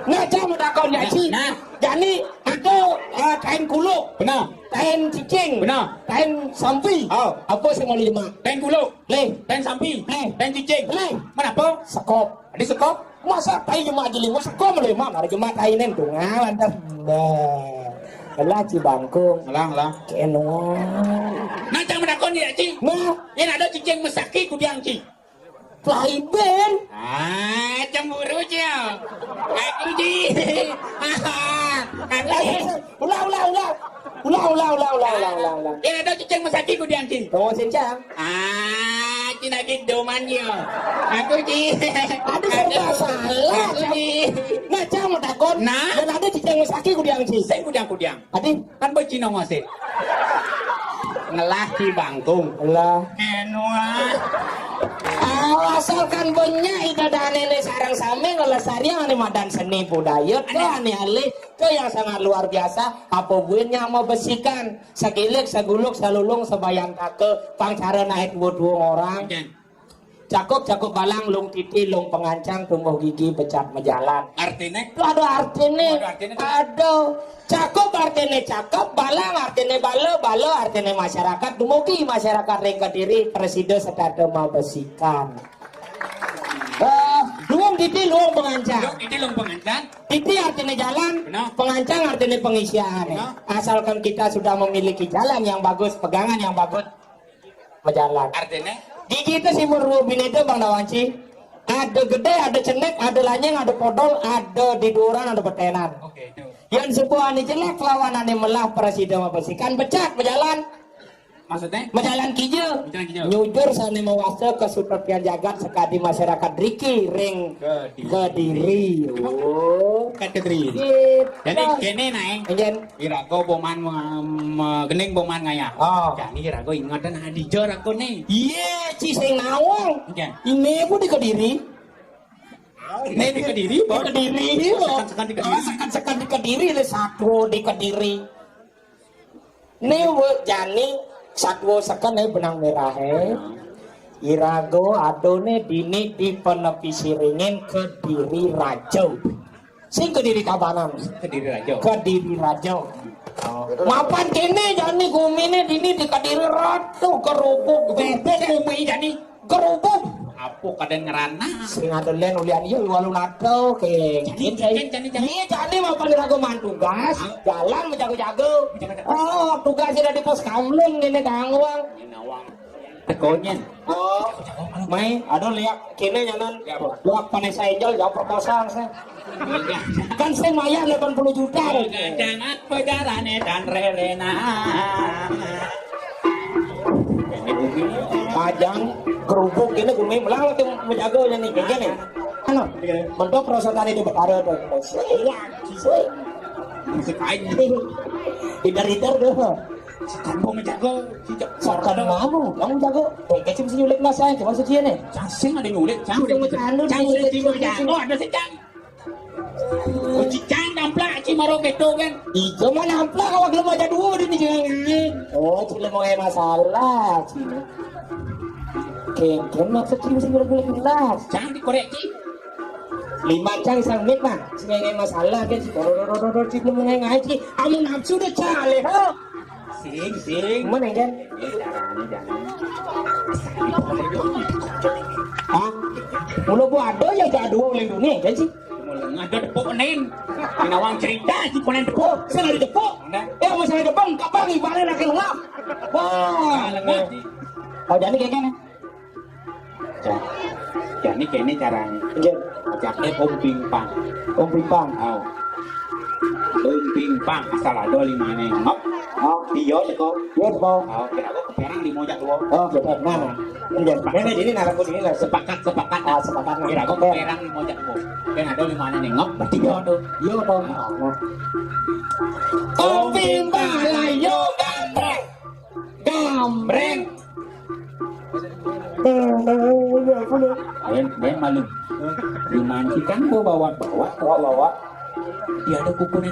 Nah, cuma dakonnya Ci. Nah. Jadi ada kain kuluk. Benar. Kain cicing. Benar. Kain sampi. Oh. Apa sih mau lima? Ten kulo. Le. Ten sampi. Le. Ten cicing. Le. Mana apa? Sekop. Ada sekop? Masa tai cuma aja lima sekop lima. Mari cuma tai nen tuh ngalan dah. Nah. Belah Cibangkung. Lah. Kenoan. Nah, jangan menakon ya, Ci. Nah, Yang ada cicing mesaki kudiang, Ci. fly band. Cemburu, Ci. Aku, Ci. Ulah. Yang ada cicing mesaki kudiang, Ci. Tunggu sencang. Ci lagi doman, Ci. Aku, Ci. Aduh, serba salah. Aku, Ci. Nah, jangan takon. Nah. Dan ada cicing sakit kudiang Ci. Saya kudiang. Adi, Kan becino ngose. Ngelah Ci bangkung. lah. Kenwa. Asalkan banyak ibadah nenek sarang same ngelestarian ane madan seni budaya tuh ane alih tuh yang sangat luar biasa. Apa buinnya mau besikan segilik seguluk selulung sebayang take pangcara naik dua orang. Cakup balang lung titi lung pengancang tumbuh gigi becat mejalan. Artinya Itu ada artinya. Ada artinya. Ada. Cakup artinya cakep, balang artinya balo artinya masyarakat. Dumugi masyarakat ring Kediri presiden sedada mabesikan. Luang titi luang pengancang. itu long pengancan. Titi artinya jalan, Benar. pengancang artinya pengisian. Benar. Asalkan kita sudah memiliki jalan yang bagus, pegangan yang bagus, berjalan. Artinya Gigi itu si murubin itu Bang Dawanci. Ada gede, ada cenek, ada lanyeng, ada podol, ada diduran, ada betenan. oke itu. Yang sebuah ini jelek lawanan yang melah presiden mabesikan becat berjalan. Maksudnya? Berjalan kijil. Berjalan kijil. Nyujur sani mewasa ke sutrapian jagat sekadi masyarakat Riki ring Kediri. Oh. Kan Kediri. Gitu. Jadi kene naik. Enjen. Irago boman gening boman ngaya. Oh. Jadi irago ingatan hadijor aku nih. Iya, ciseng nawang. Enjen. Ini aku di Kediri. Nih di Kediri, Di Kediri. Sekan di Kediri. Sekan di Kediri, satu di Kediri. Ini jani satwa sekan benang merah Irago adone dini di penepi siringin Kediri Rajo. Sing Kediri Tabanan. Kediri aja. Kediri Rajo. Mapan kene jani gumine dini di Kediri Rajo kerupuk bebek Umi jadi kerupuk. apa kadang ngerana. Sing adolen ulian ieu walun ato ke. Jani. Iya jani mapan Irago man tugas, jalan menjago-jago. Oh, tugas ada di pos kamling ini Kang Wang. Nawang. Tekonyen. Oh, mai, aduh lihat kini nyanan, luak Vanessa Angel jauh proposal saya. Kan saya maya 80 juta. Jangan pegarane dan relena. Pajang kerupuk ini gue melang tuh menjaga nih kayak gini. Ano, bentuk perosotan itu berada tuh. Iya, sesuai. Musik aja. Hidar-hidar tuh. Sekarang mau menjago. Sekarang kamu, kamu jago. Kecil mesti nyulik mas saya, cuma suci ini. Cacing ada nyulik. Cang di menjago ada secang. Oh cicang namplak cimaro gitu kan. Ijo mah namplak kalau belum aja dua di nih. Oh, cile mau masalah, cile. Kengken maksud cile mesti boleh jelas. Cang dikoreksi. 5 cang sang mik mah, ngai masalah kan si doror cile mau ngai ci. Amun nafsu deh cale, ho. Sing. Mana kan? Hah? Mulu bu ada yang jadu oleh dunia kan sih? Ada tepuk nen. Pinawang cerita si ponen tepuk. Saya di Jepang. Masalah Jepang, kapan ibarat lagi lengap? Wah, oh jadi kayak gini. Jadi kayaknya caranya. Ajaknya Om Pimpang. Om Pimpang. Oh. Om Pimpang asal ada 5 nengok. Oh, Dia kok. iya po. Oh, kira aku keperang di mojak dua. Oh, betul. Mana? Ini jadi narangku ini lah. Sepakat. Ah, sepakat. Kira aku keperang di mojak dua. Kan ada 5 nengok, berarti dia tuh. Iya po. Om Pimpang layo gambreng. Gambreng. Ben malu. Dimancikan tuh bawa. Dia ada kukunya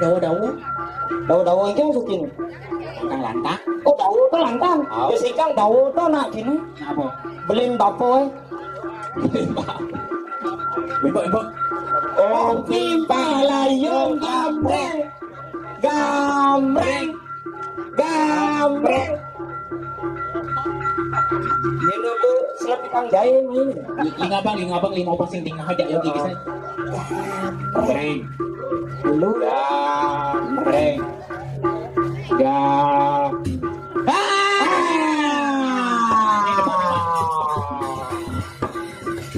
dawa itu masukin. Lantang. Oh dawa tuh lantang. Sikang dawa tuh nak gini. Apa? Belin bapo. Ibu. Oh pipa layung gambreng. Ini tuh selebih kang jahit ini. Lingabang sing tinggal aja yang tiga saya. Gambreng. Dulu. Gambreng.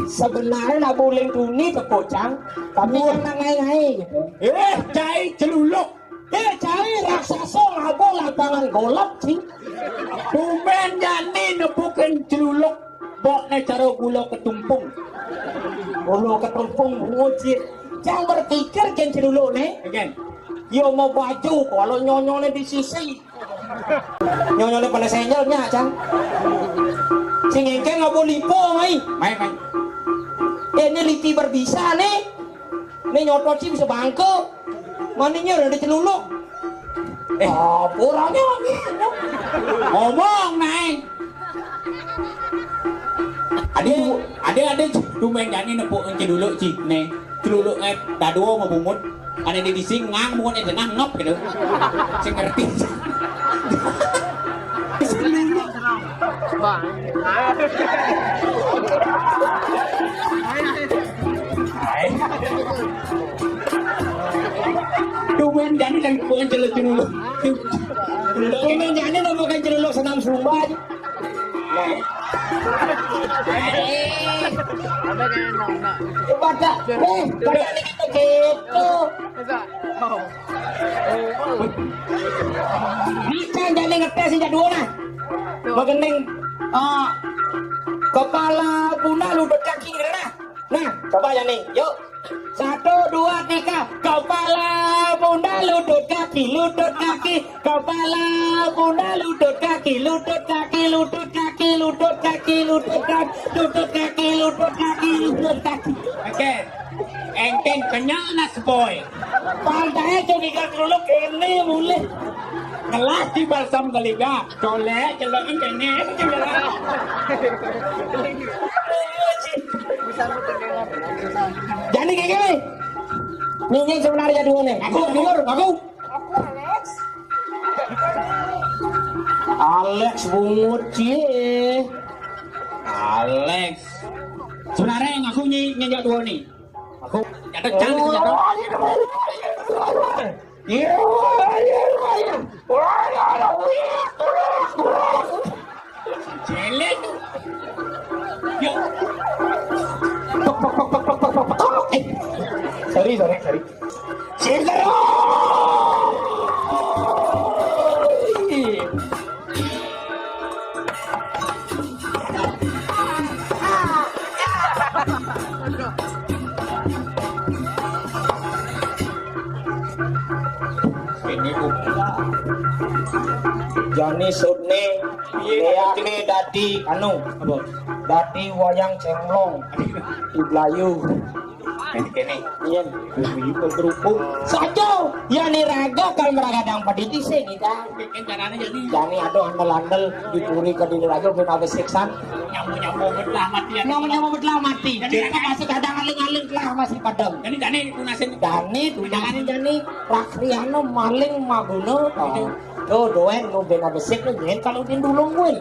Sebenarnya nak boleh tuni kekocang, tapi yang nangai gitu. Cai celuluk. Cai raksasa ngabung lapangan golap sih. Bumen jani nebukin celuluk. Boknya cara gula ketumpung. Ngujit. Jangan berpikir kan celuluk nih. Yo mau baju kalau nyonyolnya di sisi. Nyonyolnya pada senjolnya, Cang. Sing engke nggak boleh lipo, mai. Ini lipi berbisa nih. Ini nyotot sih bisa bangke. Maninya udah celuluk. Puranya ngomong, naik. Ada dumen jani nepuk celuluk cik nih. Celuluk dado mau bumut. Ada di sing ngang bumut itu ngop gitu. Sing ngerti. Dumen jani dan bukan celuluk. Dumen jani dan bukan celuluk senam sumba aja. Baca ini gitu. Bisa jadi ngetes sejak dua nah. Bagening kepala bunda lutut kaki nah. Nah, coba ya nih. Yuk. 1 2 3. Kepala bunda lutut kaki. Kepala bunda lutut kaki. Oke. Engkeng kenyang nas boy. Pantai coba kalau ini mulai. Kelas di balsam kaliga. Colek celok ini. Jadi kayak gini. Ini sebenarnya dua nih. Aku. Alex bungut cie. Alex. Sebenarnya yang aku nyanyi dua nih. Aku jatuh cantik jatuh. Jelek. Yuk. Sorry. Ini Jani Sudne, Deake Dadi anu, Dadi wayang cemlong di Blayu. Kene, iya, berhubung saja. Ya nih raga kalau meragadang paditi sih kita. Bikin caranya jadi. Jani aduh andel dipuri ke diri raga pun habis siksan. Nyamu betlah mati. Jadi masih kadang aling-aling lah masih padam. Jadi Jani tunasin. Jani Rakriano maling maguno. Tuh doen nu bena besik nu jen kalau din dulung gue.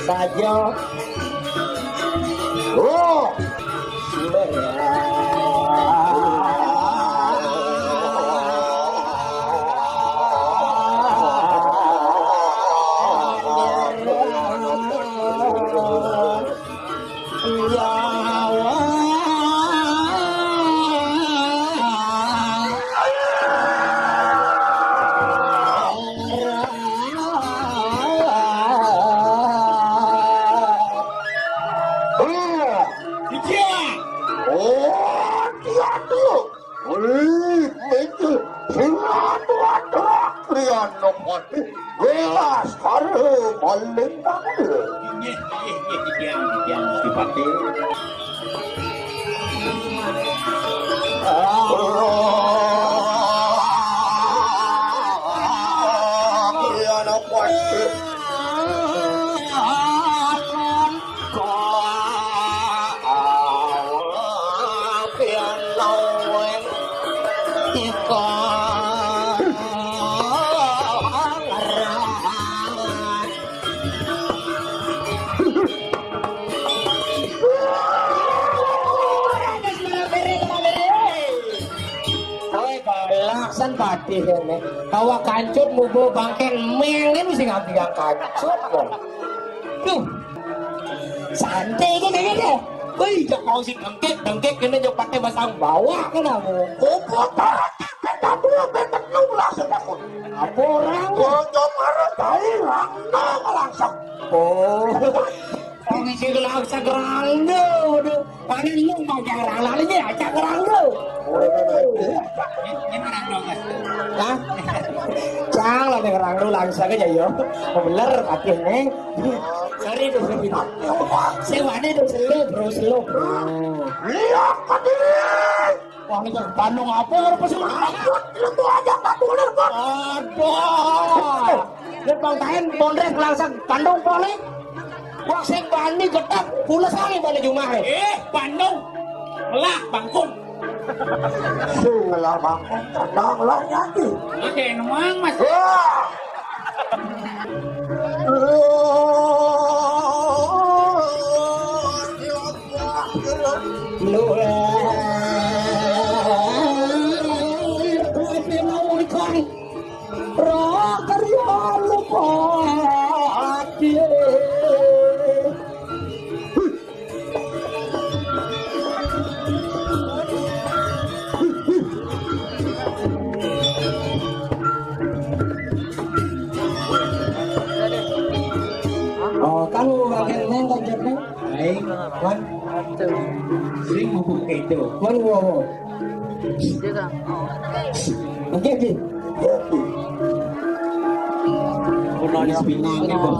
Saja. Oh, Laksan pati ini, kawa kancut mubo bangkeng meng ini mesti ngambil yang kancut kok. Tuh, santai kan gitu. Wih, jak mau si dengkek kena jauh pakai basang bawah kan aku. Kumpul tarati beta dua beta nulah sedakun. Apa orang? Kau marah dari langgang langsung. Oh, kami sih langsung gerang deh. Paling lu mau jarang lalinya acak gerang deh. Hah? Cang lah gerang dulu langsung aja yo. Bener hati neng. Sorry tuh sorry. Sewane tuh slow bro. Lihat kadiri. Wah ini kan Bandung apa apa sih? Lentu aja tak boleh kok. Aduh. Lihat bang Tahen Bondres langsung Bandung boleh. Wah sing bani gedap pula sekali balik rumah. Bandung. Lah Bangkung. Singelah bangkong tenang lah nyati. Oke, nemang Mas. Oh, kan bagian neng kan jadi. Baik. Wan, Sering mau itu. wan wow. Oke di. Kunonya pinang itu.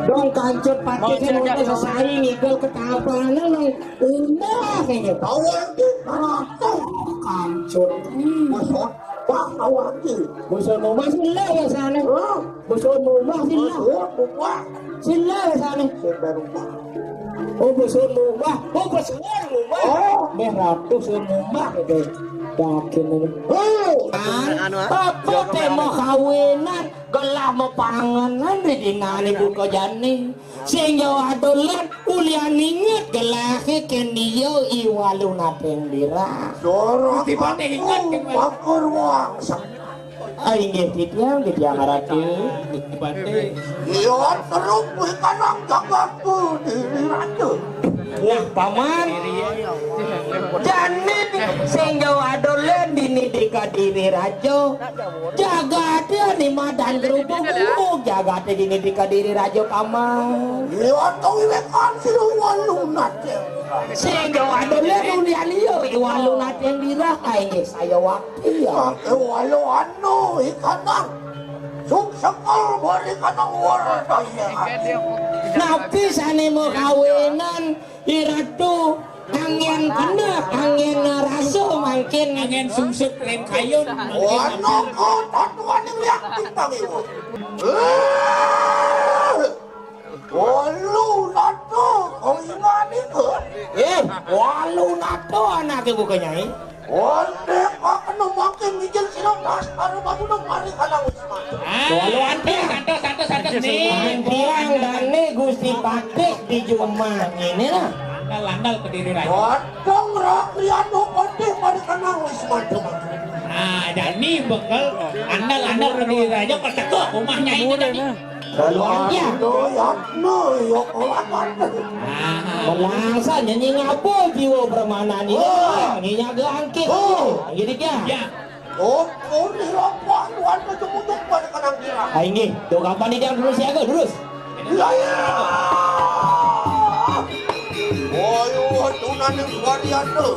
Dong kancut pakai kan udah selesai ngigel ketapanan nang udah kayaknya. Awan di karatong. Kancut. Masuk. Wah awan di. Musuh rumah sila ya sana. Musuh rumah sila. Wah. Sila ya sana. Sudah rumah. Oh musuh rumah. Oh musuh rumah. Beratus rumah gitu. Yakin ini. Apa temo kawinan gelah mau panganan di nani buka jani sehingga adolan ulian inget gelah kendio iwalu natendira. Dorong Tiba-tiba ingat kan, Mas. Makur wang. Inget dia ngarati. Tiba-tiba. Iwan terus kanang jagatku diri raja. Nah paman jani sehingga adolan dini dikadiri rajo jaga dia di madan gerubuk jaga dia dini dikadiri rajo paman. Iwan tahu iwekan siluan lunat. Sehingga adolan ulian iyo iwalu natendira ini saya waktu ya. Pakai walau anu ikanang. Suksekal bari kanang warna ya. Napi sane mau kawinan iratu angin kena angin raso makin Angin sungsut lain kayun. Wano ko tatuan yang liak bintang iwo. Walu nato kong imani ko. walu nato anaknya bukannya Onde ka kena makin ngijil silang naskar babunang mari kanang wisman. walu ante Santos nih. antiang dane gusti patik di Jumah ini lah Landal ke diri raja. Wadong rakliano onde mari kanang wisman teman. Nah, dan nih bekal andal ke diri raja keteko rumahnya itu tadi. Keluarnya Doyakno yokolan. Melasa nyanyi ngapo jiwa permanan ini nginya gangkit gitu ya Oh, ni rompok tuan kejemutuk pada kanang kira. ini tuh kapan ini yang dulu siaga terus Iya. Oh, tunan yang varian tu.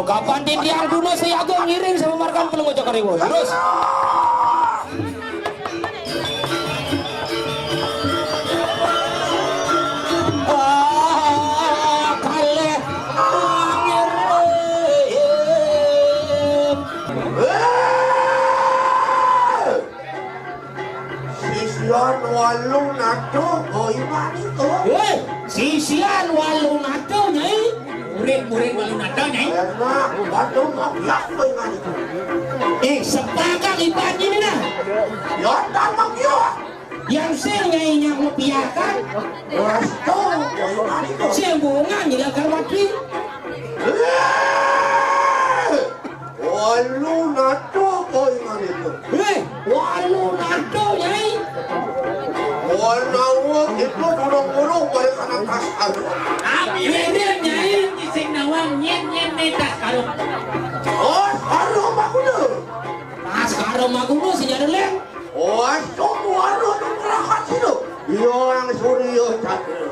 kapan tiang duno si Agung ngiring sama markan pelung ojok kariwo. Terus. Sisian walung nado goiman itu. Sisian walung nado nyai. Murid-murid walung nado nyai. Enak, nado magiak goiman itu. Sepakat iban ini nah. Ya tak magiak. Yang sing nyai yang ngepiakan. Resto goiman itu. Sembungan juga karwati. Walung nado goiman itu. Walung nado nyai. Walung itu burung-burung mereka nak kasar. Beda nyai. Sing nawang nyen-nyen netas karung. Oh, harum aku deh. Pas karo maguno sejarah leng. Oh, semua harum terakat situ. Yang suryo cakra.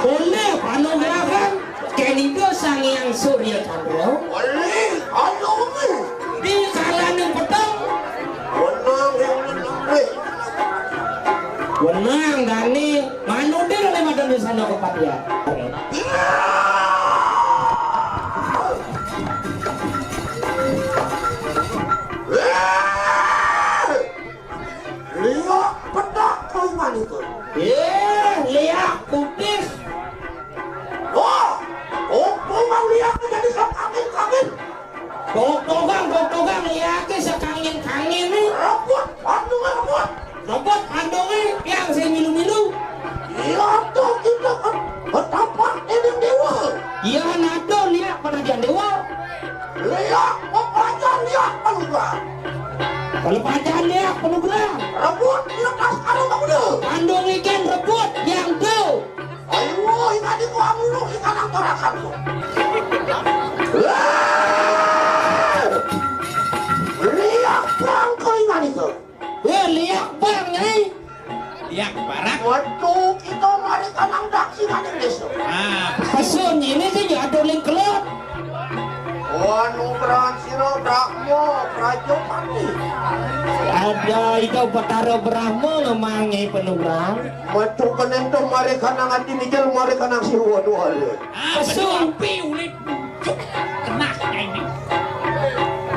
Boleh panografer kenido sang yang Surya Chandra. Boleh, harum ni. Di kalangan petang. Menang yang menang. Wenang gani manudil oleh madan di sana kepadia. Lihat pedak goiman itu. Lihat putih. Wah, mau lihat jadi sekangin-kangin. Koktogang lihat sekangin-kangin nih. Rebut, pandungnya rebut. Robot pandongi yang saya milu-milu. Lihat tuh kita kan betapa ini dewa. Iya nado lihat penajam dewa. Lihat, pelajar lihat penugrah. Kalau pacaran lihat penugrah. Rebut, lepas karung aku deh. Pandongi kan rebut yang tuh. Ayo, ikan itu amulu, ikan yang torakan tuh. Lihat bangko ikan itu. Lihat bang nyai. Lihat barak. Waktu kita mari kanang daksi kanang desu. Pesun ini sih ada link kelot. Anugerah siro Brahmo Prajo Pati. Ada itu Batara Brahmo ngemangi penugrah. Metu kenento mari kanang ati mijel mari kanang siwa dua le. Pesun. Ulit. Kena ini.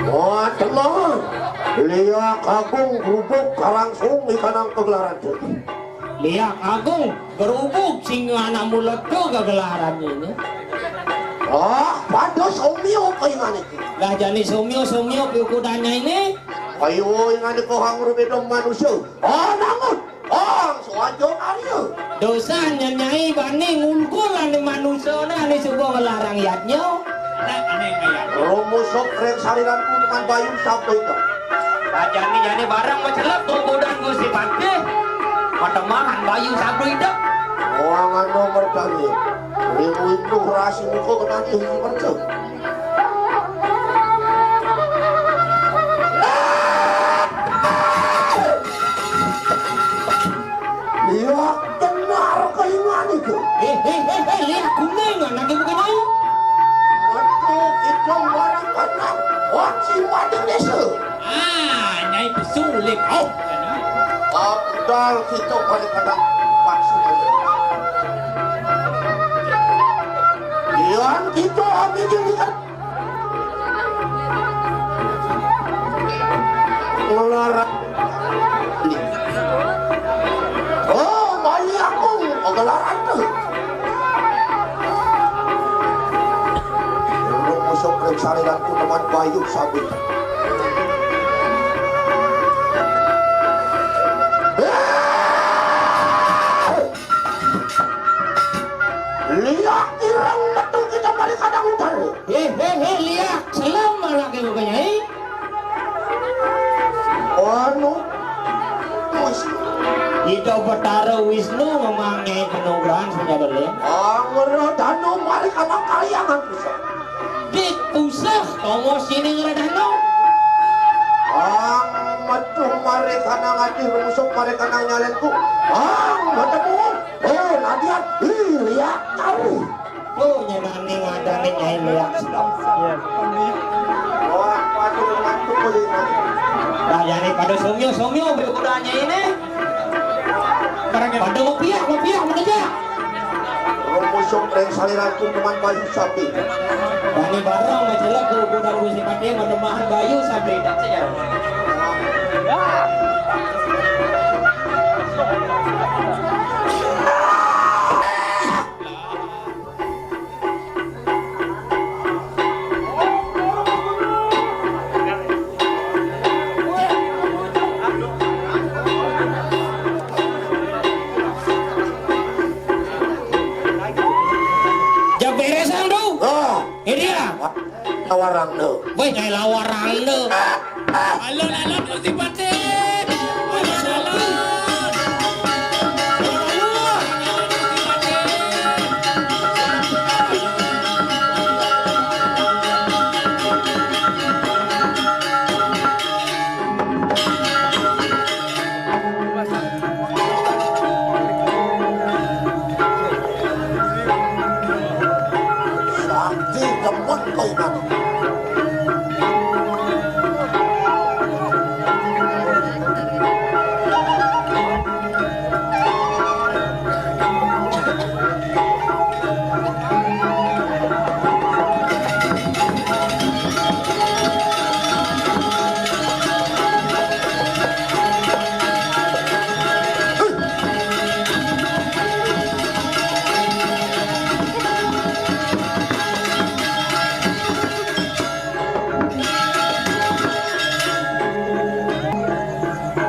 Wah teman. Lihat Agung Grubuk kalangsung ikanang kegelaran tuh. Lihat Agung gerubuk singa anak mulut tuh kegelaran ini. Pada somio kaingan itu. Lah jadi somio kudanya ini. Ayo ingan itu hangru bedong manusia. Namun, suajon aja. Dosanya nyai bani ngulkulan di manusia nih sebuah ngelarang yatnya. Nah, aneh kayak. Rumusok rek saliran dengan bayu sabdo itu. Lah jadi barang mecelap kudan gusti pati. Matemahan bayu sabdo itu. Orang nomor kali. Ribu itu rasi muka kena tinggi percaya. Lihat benar keinginan itu. Lihat kuning lagi bukan ayu. Betul itu barang kena. Wajib pada desa. Nyai pesulik. Abdal kita pada kena maksud. Yang kita ambil jadikan melarang. Bali aku gelaran tuh. Belum musuh saliranku teman bayu sabit. Lihat irang betul kita balik kadang hutan. Lihat selama lagi bukannya. Ito Batara Wisnu memanggil penugasan senjata lain. Angro dano mari kadang kaliangan bisa. Ditusah tomo sini ngeradano. Metu mari kadang ati rumusok mari kadang nyalenku. Bertemu. Nadian lihat tahu. Oh, nyenani ngadani nyai liak sedap. Wah, patuh mantu kulina. Nah, jadi pada somyo berkurangnya ini. Pada ngopiak mana aja. Rumusuk reng saliraku teman bayu sapi. Bani barang majalah ku budal gusi pati mademahan bayu sapi tak saja. Beresan do. Oh, Ini ya. tawarang do. Woi, nyai lawarang do. Alon gusi pati. Sakti teman kainan.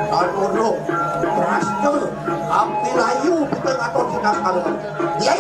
Anurung, Prasna, Abdi Layu, kita ngatur sinas kalian. Ya,